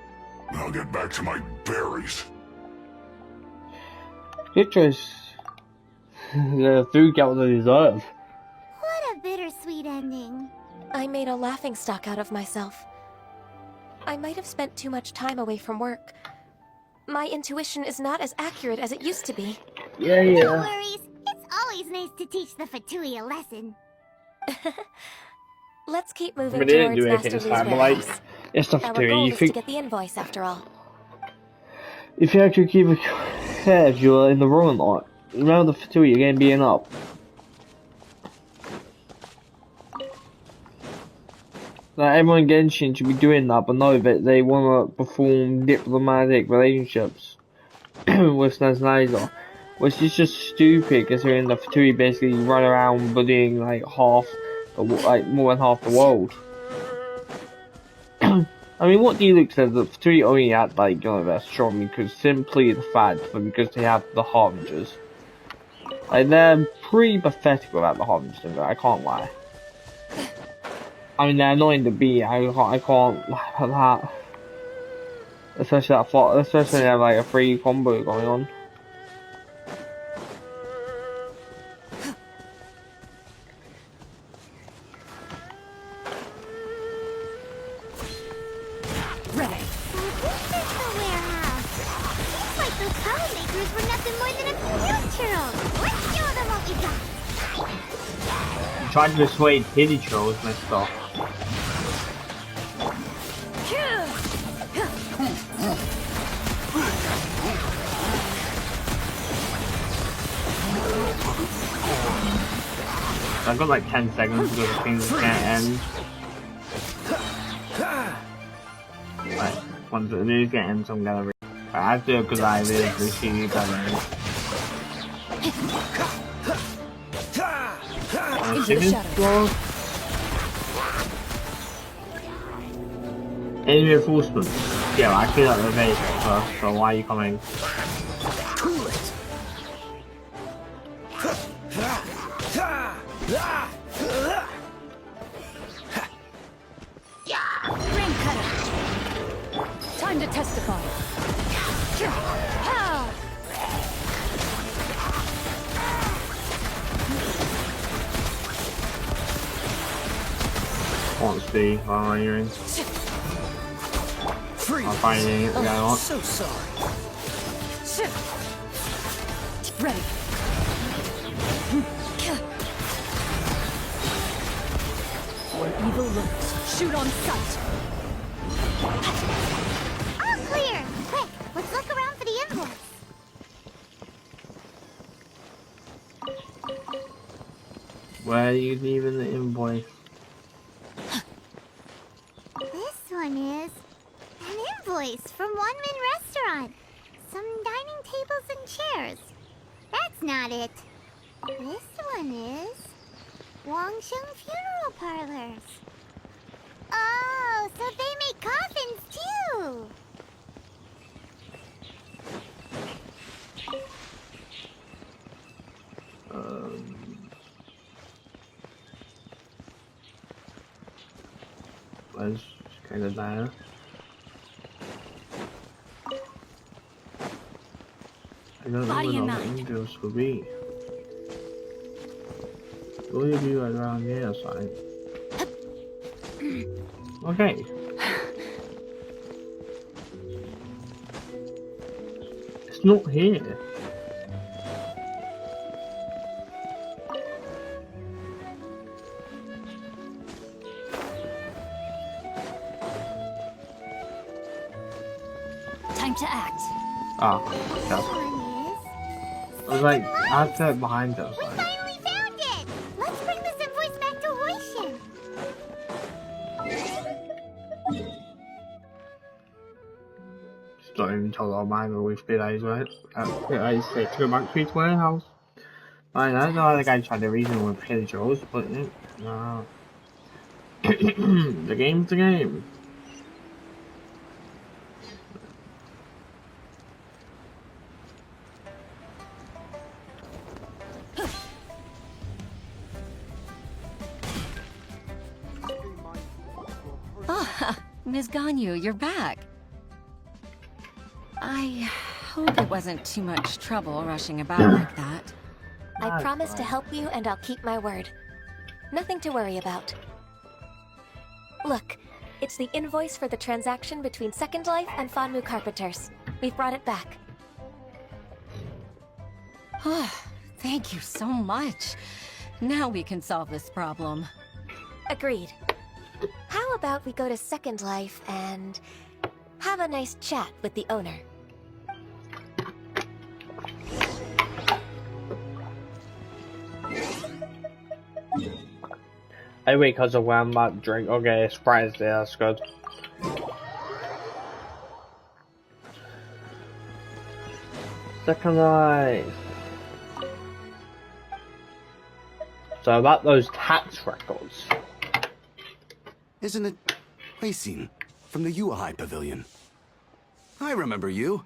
I'll get back to my berries. Good choice. The food got what they deserve. What a bittersweet ending. I made a laughingstock out of myself. I might have spent too much time away from work. My intuition is not as accurate as it used to be. Yeah. No worries. It's always nice to teach the Fatui a lesson. Let's keep moving But they didn't towards do anything Master this Lu's time, but like, warehouse. it's the Our Fatui. goal You is think to get the invoice after all. if you actually keep a head, you're in the wrong lot. Remember the Fatui again being up. Like everyone in Genshin should be doing that, but no, they want to perform diplomatic relationships with Snezlaser, which is just stupid considering the Fatui basically run around bullying like more than half the world. I mean, what Diluc says that Fatui only act like, you know, they're strong because simply the fact, but because they have the Harbingers. Like, they're pretty pathetic without the Harbingers, I can't lie. I mean, they're annoying to be, I can't lie about that. Especially especially when they have like a free combo going on. Ready. This is the warehouse. Seems like those power makers were nothing more than a few churros. Let's show them what we got. Trying to persuade Pity Trolls messed up. I've got like 10 seconds because the thing's gonna end. Right, once the news gonna end, so I'm gonna I have to do a good idea to see you guys. Into the shadows. Any reinforcements? Yeah, I cleared out the base first, so why are you coming? Cool it. Can't see firing. I'm fighting it now. So sorry. Ready. Where evil lurks, shoot on sight. All clear! Quick, let's look around for the invoice. Where are you leaving the invoice? This one is an invoice from One Min Restaurant. Some dining tables and chairs. That's not it. This one is Wangsheng Funeral Parlors. Oh, so they make coffins too. Was kind of there. I don't know what the windows will be. Will you be around here, side? Okay. It's not here. Time to act. Ah, yeah. I was like, I have that behind us. We finally found it! Let's bring this invoice back to Hoishin. Just don't even tell our mind where we've been, right? I say to go back to his warehouse. I know the guy tried to reason with Pin Joe's, but no. The game's the game. Ms. Ganyu, you're back. I hope it wasn't too much trouble rushing about like that. I promise to help you, and I'll keep my word. Nothing to worry about. Look, it's the invoice for the transaction between Second Life and Fanmu Carpenters. We've brought it back. Thank you so much. Now we can solve this problem. Agreed. How about we go to Second Life and have a nice chat with the owner? I wait because of where I'm about to drink. Okay, Sprite's there, that's good. Second Life. So about those tax records. Isn't it Huixin from the Yuehai Pavilion? I remember you.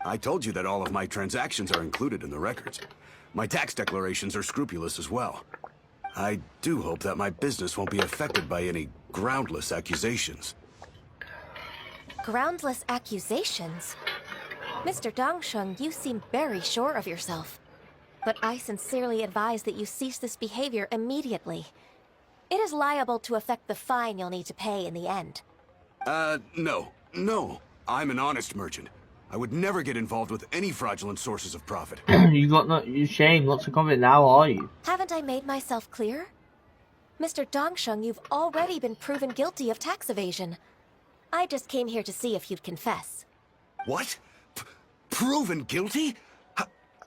I told you that all of my transactions are included in the records. My tax declarations are scrupulous as well. I do hope that my business won't be affected by any groundless accusations. Groundless accusations? Mr. Dongsheng, you seem very sure of yourself. But I sincerely advise that you cease this behavior immediately. It is liable to affect the fine you'll need to pay in the end. No. I'm an honest merchant. I would never get involved with any fraudulent sources of profit. You shame not to comment now, are you? Haven't I made myself clear? Mr. Dongsheng, you've already been proven guilty of tax evasion. I just came here to see if you'd confess. What? Proven guilty?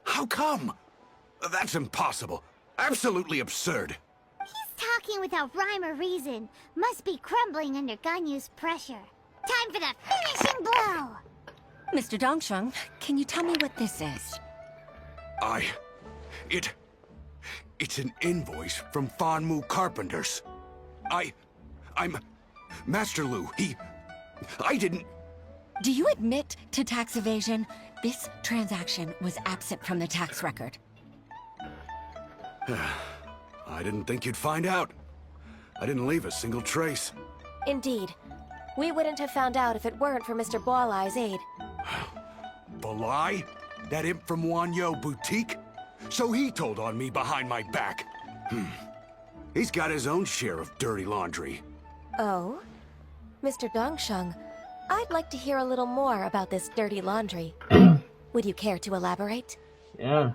How come? That's impossible. Absolutely absurd. He's talking without rhyme or reason. Must be crumbling under Ganyu's pressure. Time for the finishing blow! Mr. Dongsheng, can you tell me what this is? It's an invoice from Fanmu Carpenters. I'm Master Lu. I didn't... Do you admit to tax evasion? This transaction was absent from the tax record. I didn't think you'd find out. I didn't leave a single trace. Indeed. We wouldn't have found out if it weren't for Mr. Boalai's aid. Balai? That imp from Wanyo Boutique? So he told on me behind my back. He's got his own share of dirty laundry. Oh? Mr. Dongsheng, I'd like to hear a little more about this dirty laundry. Would you care to elaborate? Yeah.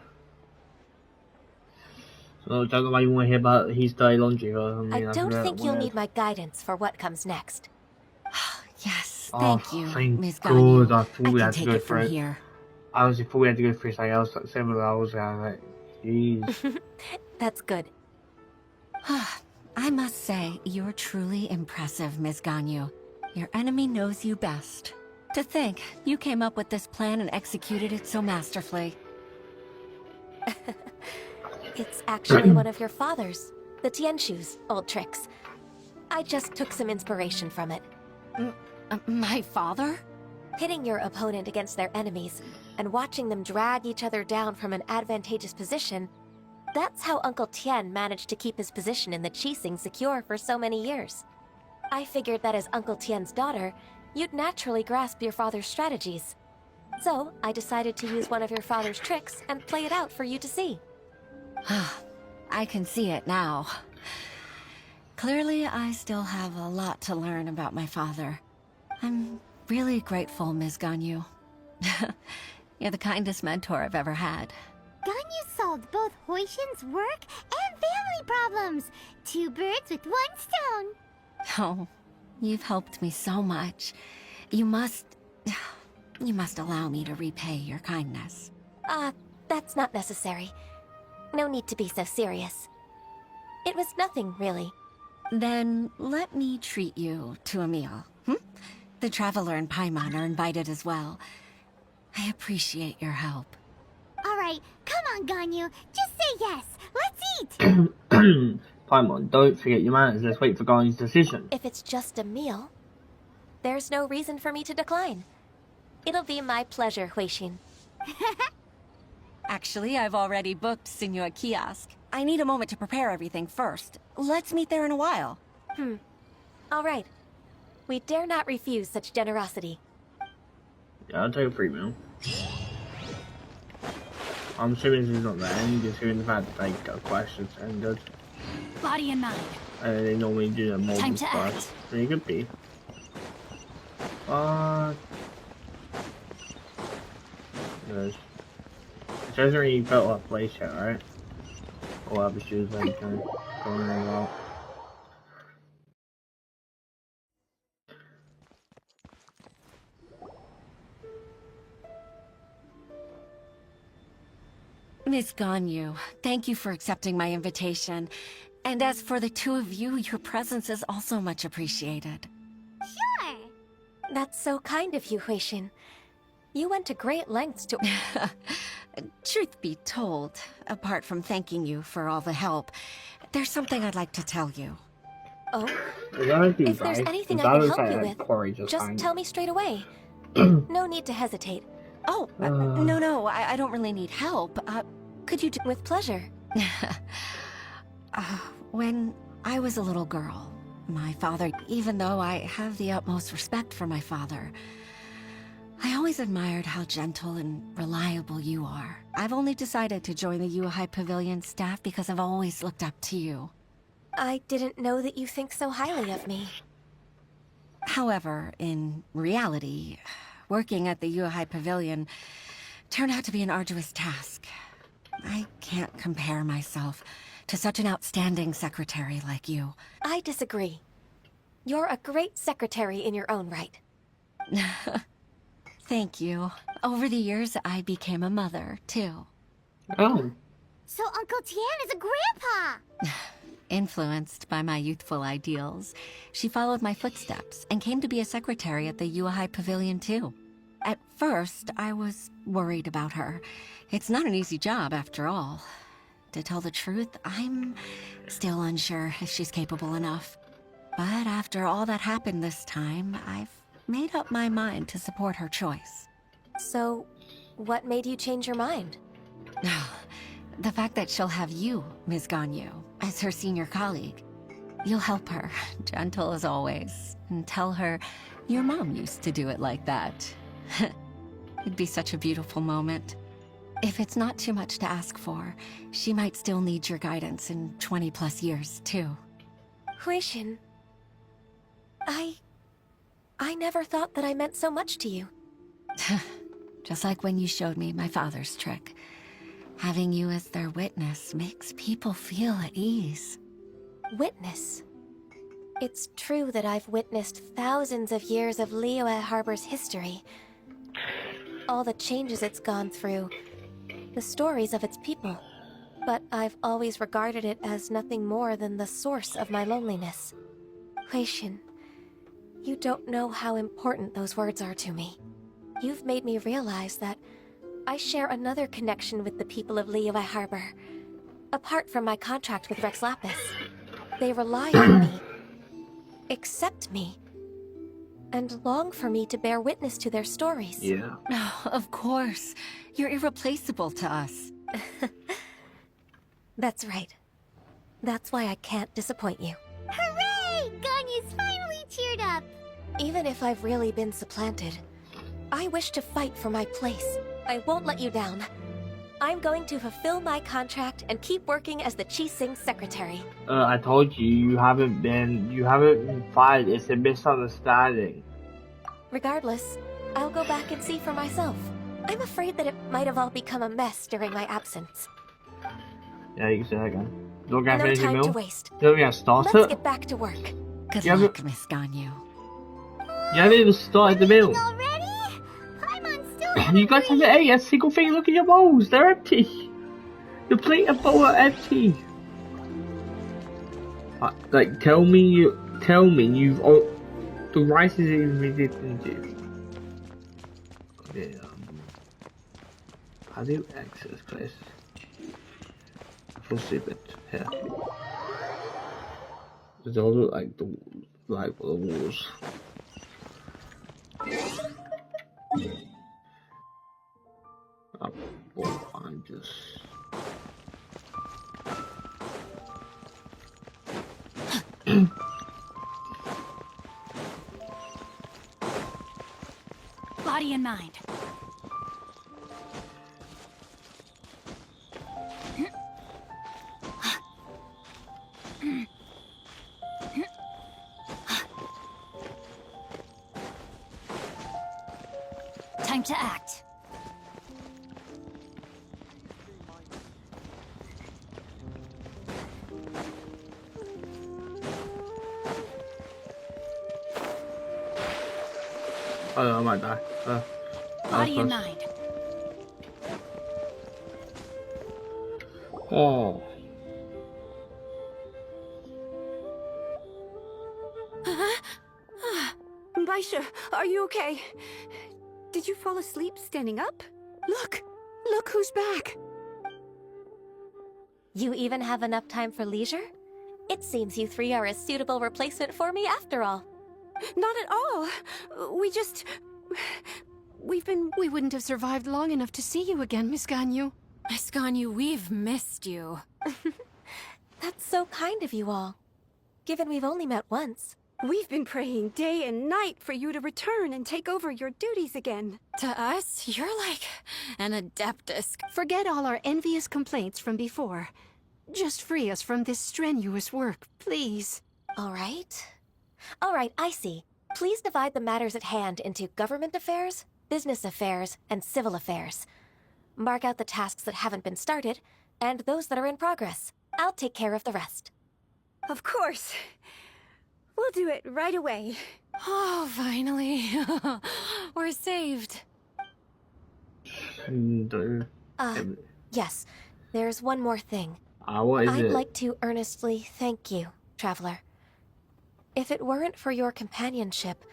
So, talk about you want to hear about his dirty laundry or something. I don't think you'll need my guidance for what comes next. Yes, Oh, thank you, thank Miss God, Ganyu. I thought we I had can to take go it from through it. here. I honestly thought we had to go through something else like several hours ago. I was like, jeez. That's good. I must say, you're truly impressive, Miss Ganyu. Your enemy knows you best. To think, you came up with this plan and executed it so masterfully. It's actually one of your father's, the Tianshu's, old tricks. I just took some inspiration from it. My father? Pitting your opponent against their enemies, and watching them drag each other down from an advantageous position, that's how Uncle Tian managed to keep his position in the Qixing secure for so many years. I figured that as Uncle Tian's daughter, you'd naturally grasp your father's strategies. So, I decided to use one of your father's tricks and play it out for you to see. I can see it now. Clearly, I still have a lot to learn about my father. I'm really grateful, Ms. Ganyu. You're the kindest mentor I've ever had. Ganyu solved both Huixin's work and family problems. 2 birds with 1 stone. Oh, you've helped me so much. You must allow me to repay your kindness. That's not necessary. No need to be so serious. It was nothing, really. Then let me treat you to a meal. The Traveler and Paimon are invited as well. I appreciate your help. Alright, come on, Ganyu. Just say yes. Let's eat! Paimon, don't forget your manners. Let's wait for Ganyu's decision. If it's just a meal, there's no reason for me to decline. It'll be my pleasure, Huixin. Actually, I've already booked Senor Kiosk. I need a moment to prepare everything first. Let's meet there in a while. All right. We dare not refuse such generosity. Yeah, I'll take a free meal. I'm assuming this is not the end, just hearing the fact that they got questions and good. Body and mind. They normally do that more Time than to twice. act. It could be. Yes. It hasn't really felt like place yet, right? Or other shoes like going out. Miss Ganyu, thank you for accepting my invitation. And as for the 2 of you, your presence is also much appreciated. Sure. That's so kind of you, Huixin. You went to great lengths to... Truth be told, apart from thanking you for all the help, there's something I'd like to tell you. Oh? If there's anything I can help you with, just tell me straight away. No need to hesitate. Oh, no, I don't really need help. Could you do... With pleasure. When I was a little girl, my father, even though I have the utmost respect for my father, I always admired how gentle and reliable you are. I've only decided to join the Yuhai Pavilion staff because I've always looked up to you. I didn't know that you think so highly of me. However, in reality, working at the Yuhai Pavilion turned out to be an arduous task. I can't compare myself to such an outstanding secretary like you. I disagree. You're a great secretary in your own right. Thank you. Over the years, I became a mother, too. Oh. So Uncle Tian is a grandpa! Influenced by my youthful ideals, she followed my footsteps and came to be a secretary at the Yuhai Pavilion, too. At first, I was worried about her. It's not an easy job, after all. To tell the truth, I'm still unsure if she's capable enough. But after all that happened this time, I've made up my mind to support her choice. So, what made you change your mind? The fact that she'll have you, Ms. Ganyu, as her senior colleague. You'll help her, gentle as always, and tell her your mom used to do it like that. It'd be such a beautiful moment. If it's not too much to ask for, she might still need your guidance in 20+ years, too. Huixin, I never thought that I meant so much to you. Just like when you showed me my father's trick. Having you as their witness makes people feel at ease. Witness? It's true that I've witnessed thousands of years of Liyue Harbor's history. All the changes it's gone through, the stories of its people. But I've always regarded it as nothing more than the source of my loneliness. Huixin, you don't know how important those words are to me. You've made me realize that I share another connection with the people of Liyue Harbor. Apart from my contract with Rex Lapis, they rely on me, accept me, and long for me to bear witness to their stories. Yeah. Oh, of course. You're irreplaceable to us. That's right. That's why I can't disappoint you. Hooray! Ganyu's finally cheered up! Even if I've really been supplanted, I wish to fight for my place. I won't let you down. I'm going to fulfill my contract and keep working as the Qixing secretary. I told you, you haven't been fired. It's a misunderstanding. Regardless, I'll go back and see for myself. I'm afraid that it might have all become a mess during my absence. Yeah, you can say that again. Don't get No finish your time meal. to waste. You haven't even started. Let's get back to work. Good You luck, Miss Ganyu. You haven't even started the meal. You guys haven't ate a single thing. Look at your bowls. They're empty. Your plate and bowl are empty. Like, tell me you've. Oh, the rice is even ridiculous. Okay, how do you access this place? I feel stupid. Here. Does it all look like the walls? Oh, I'm just. Body and mind. Time to act. Oh, I might die. Body and mind. Oh. Baisha, are you okay? Did you fall asleep standing up? Look who's back. You even have enough time for leisure? It seems you three are a suitable replacement for me after all. Not at all. We wouldn't have survived long enough to see you again, Miss Ganyu. Miss Ganyu, we've missed you. That's so kind of you all. Given we've only met once. We've been praying day and night for you to return and take over your duties again. To us, you're like an adeptus. Forget all our envious complaints from before. Just free us from this strenuous work, please. All right, I see. Please divide the matters at hand into government affairs, business affairs, and civil affairs. Mark out the tasks that haven't been started, and those that are in progress. I'll take care of the rest. Of course. We'll do it right away. Oh, finally. We're saved. Yes. There's one more thing. What is it? I'd like to earnestly thank you, Traveler. If it weren't for your companionship,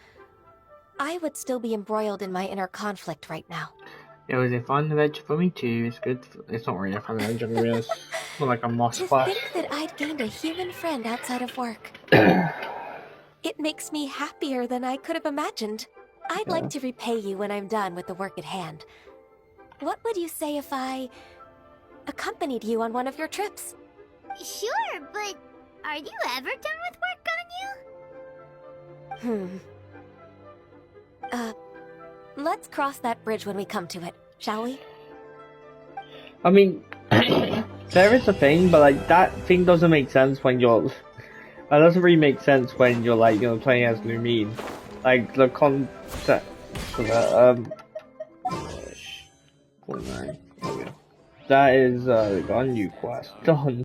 I would still be embroiled in my inner conflict right now. It was a fun adventure for me too. It's good. It's not really a fun adventure for me. It's more like a moss To splash. think that I'd gained a human friend outside of work. It makes me happier than I could have imagined. I'd like to repay you when I'm done with the work at hand. What would you say if I accompanied you on one of your trips? Sure, but Are you ever done with work, Ganyu? Let's cross that bridge when we come to it, shall we? I mean, there is a thing, but like that thing doesn't make sense when you're. That doesn't really make sense when you're like playing as Lumine. Like the concept for the that is the Ganyu quest done.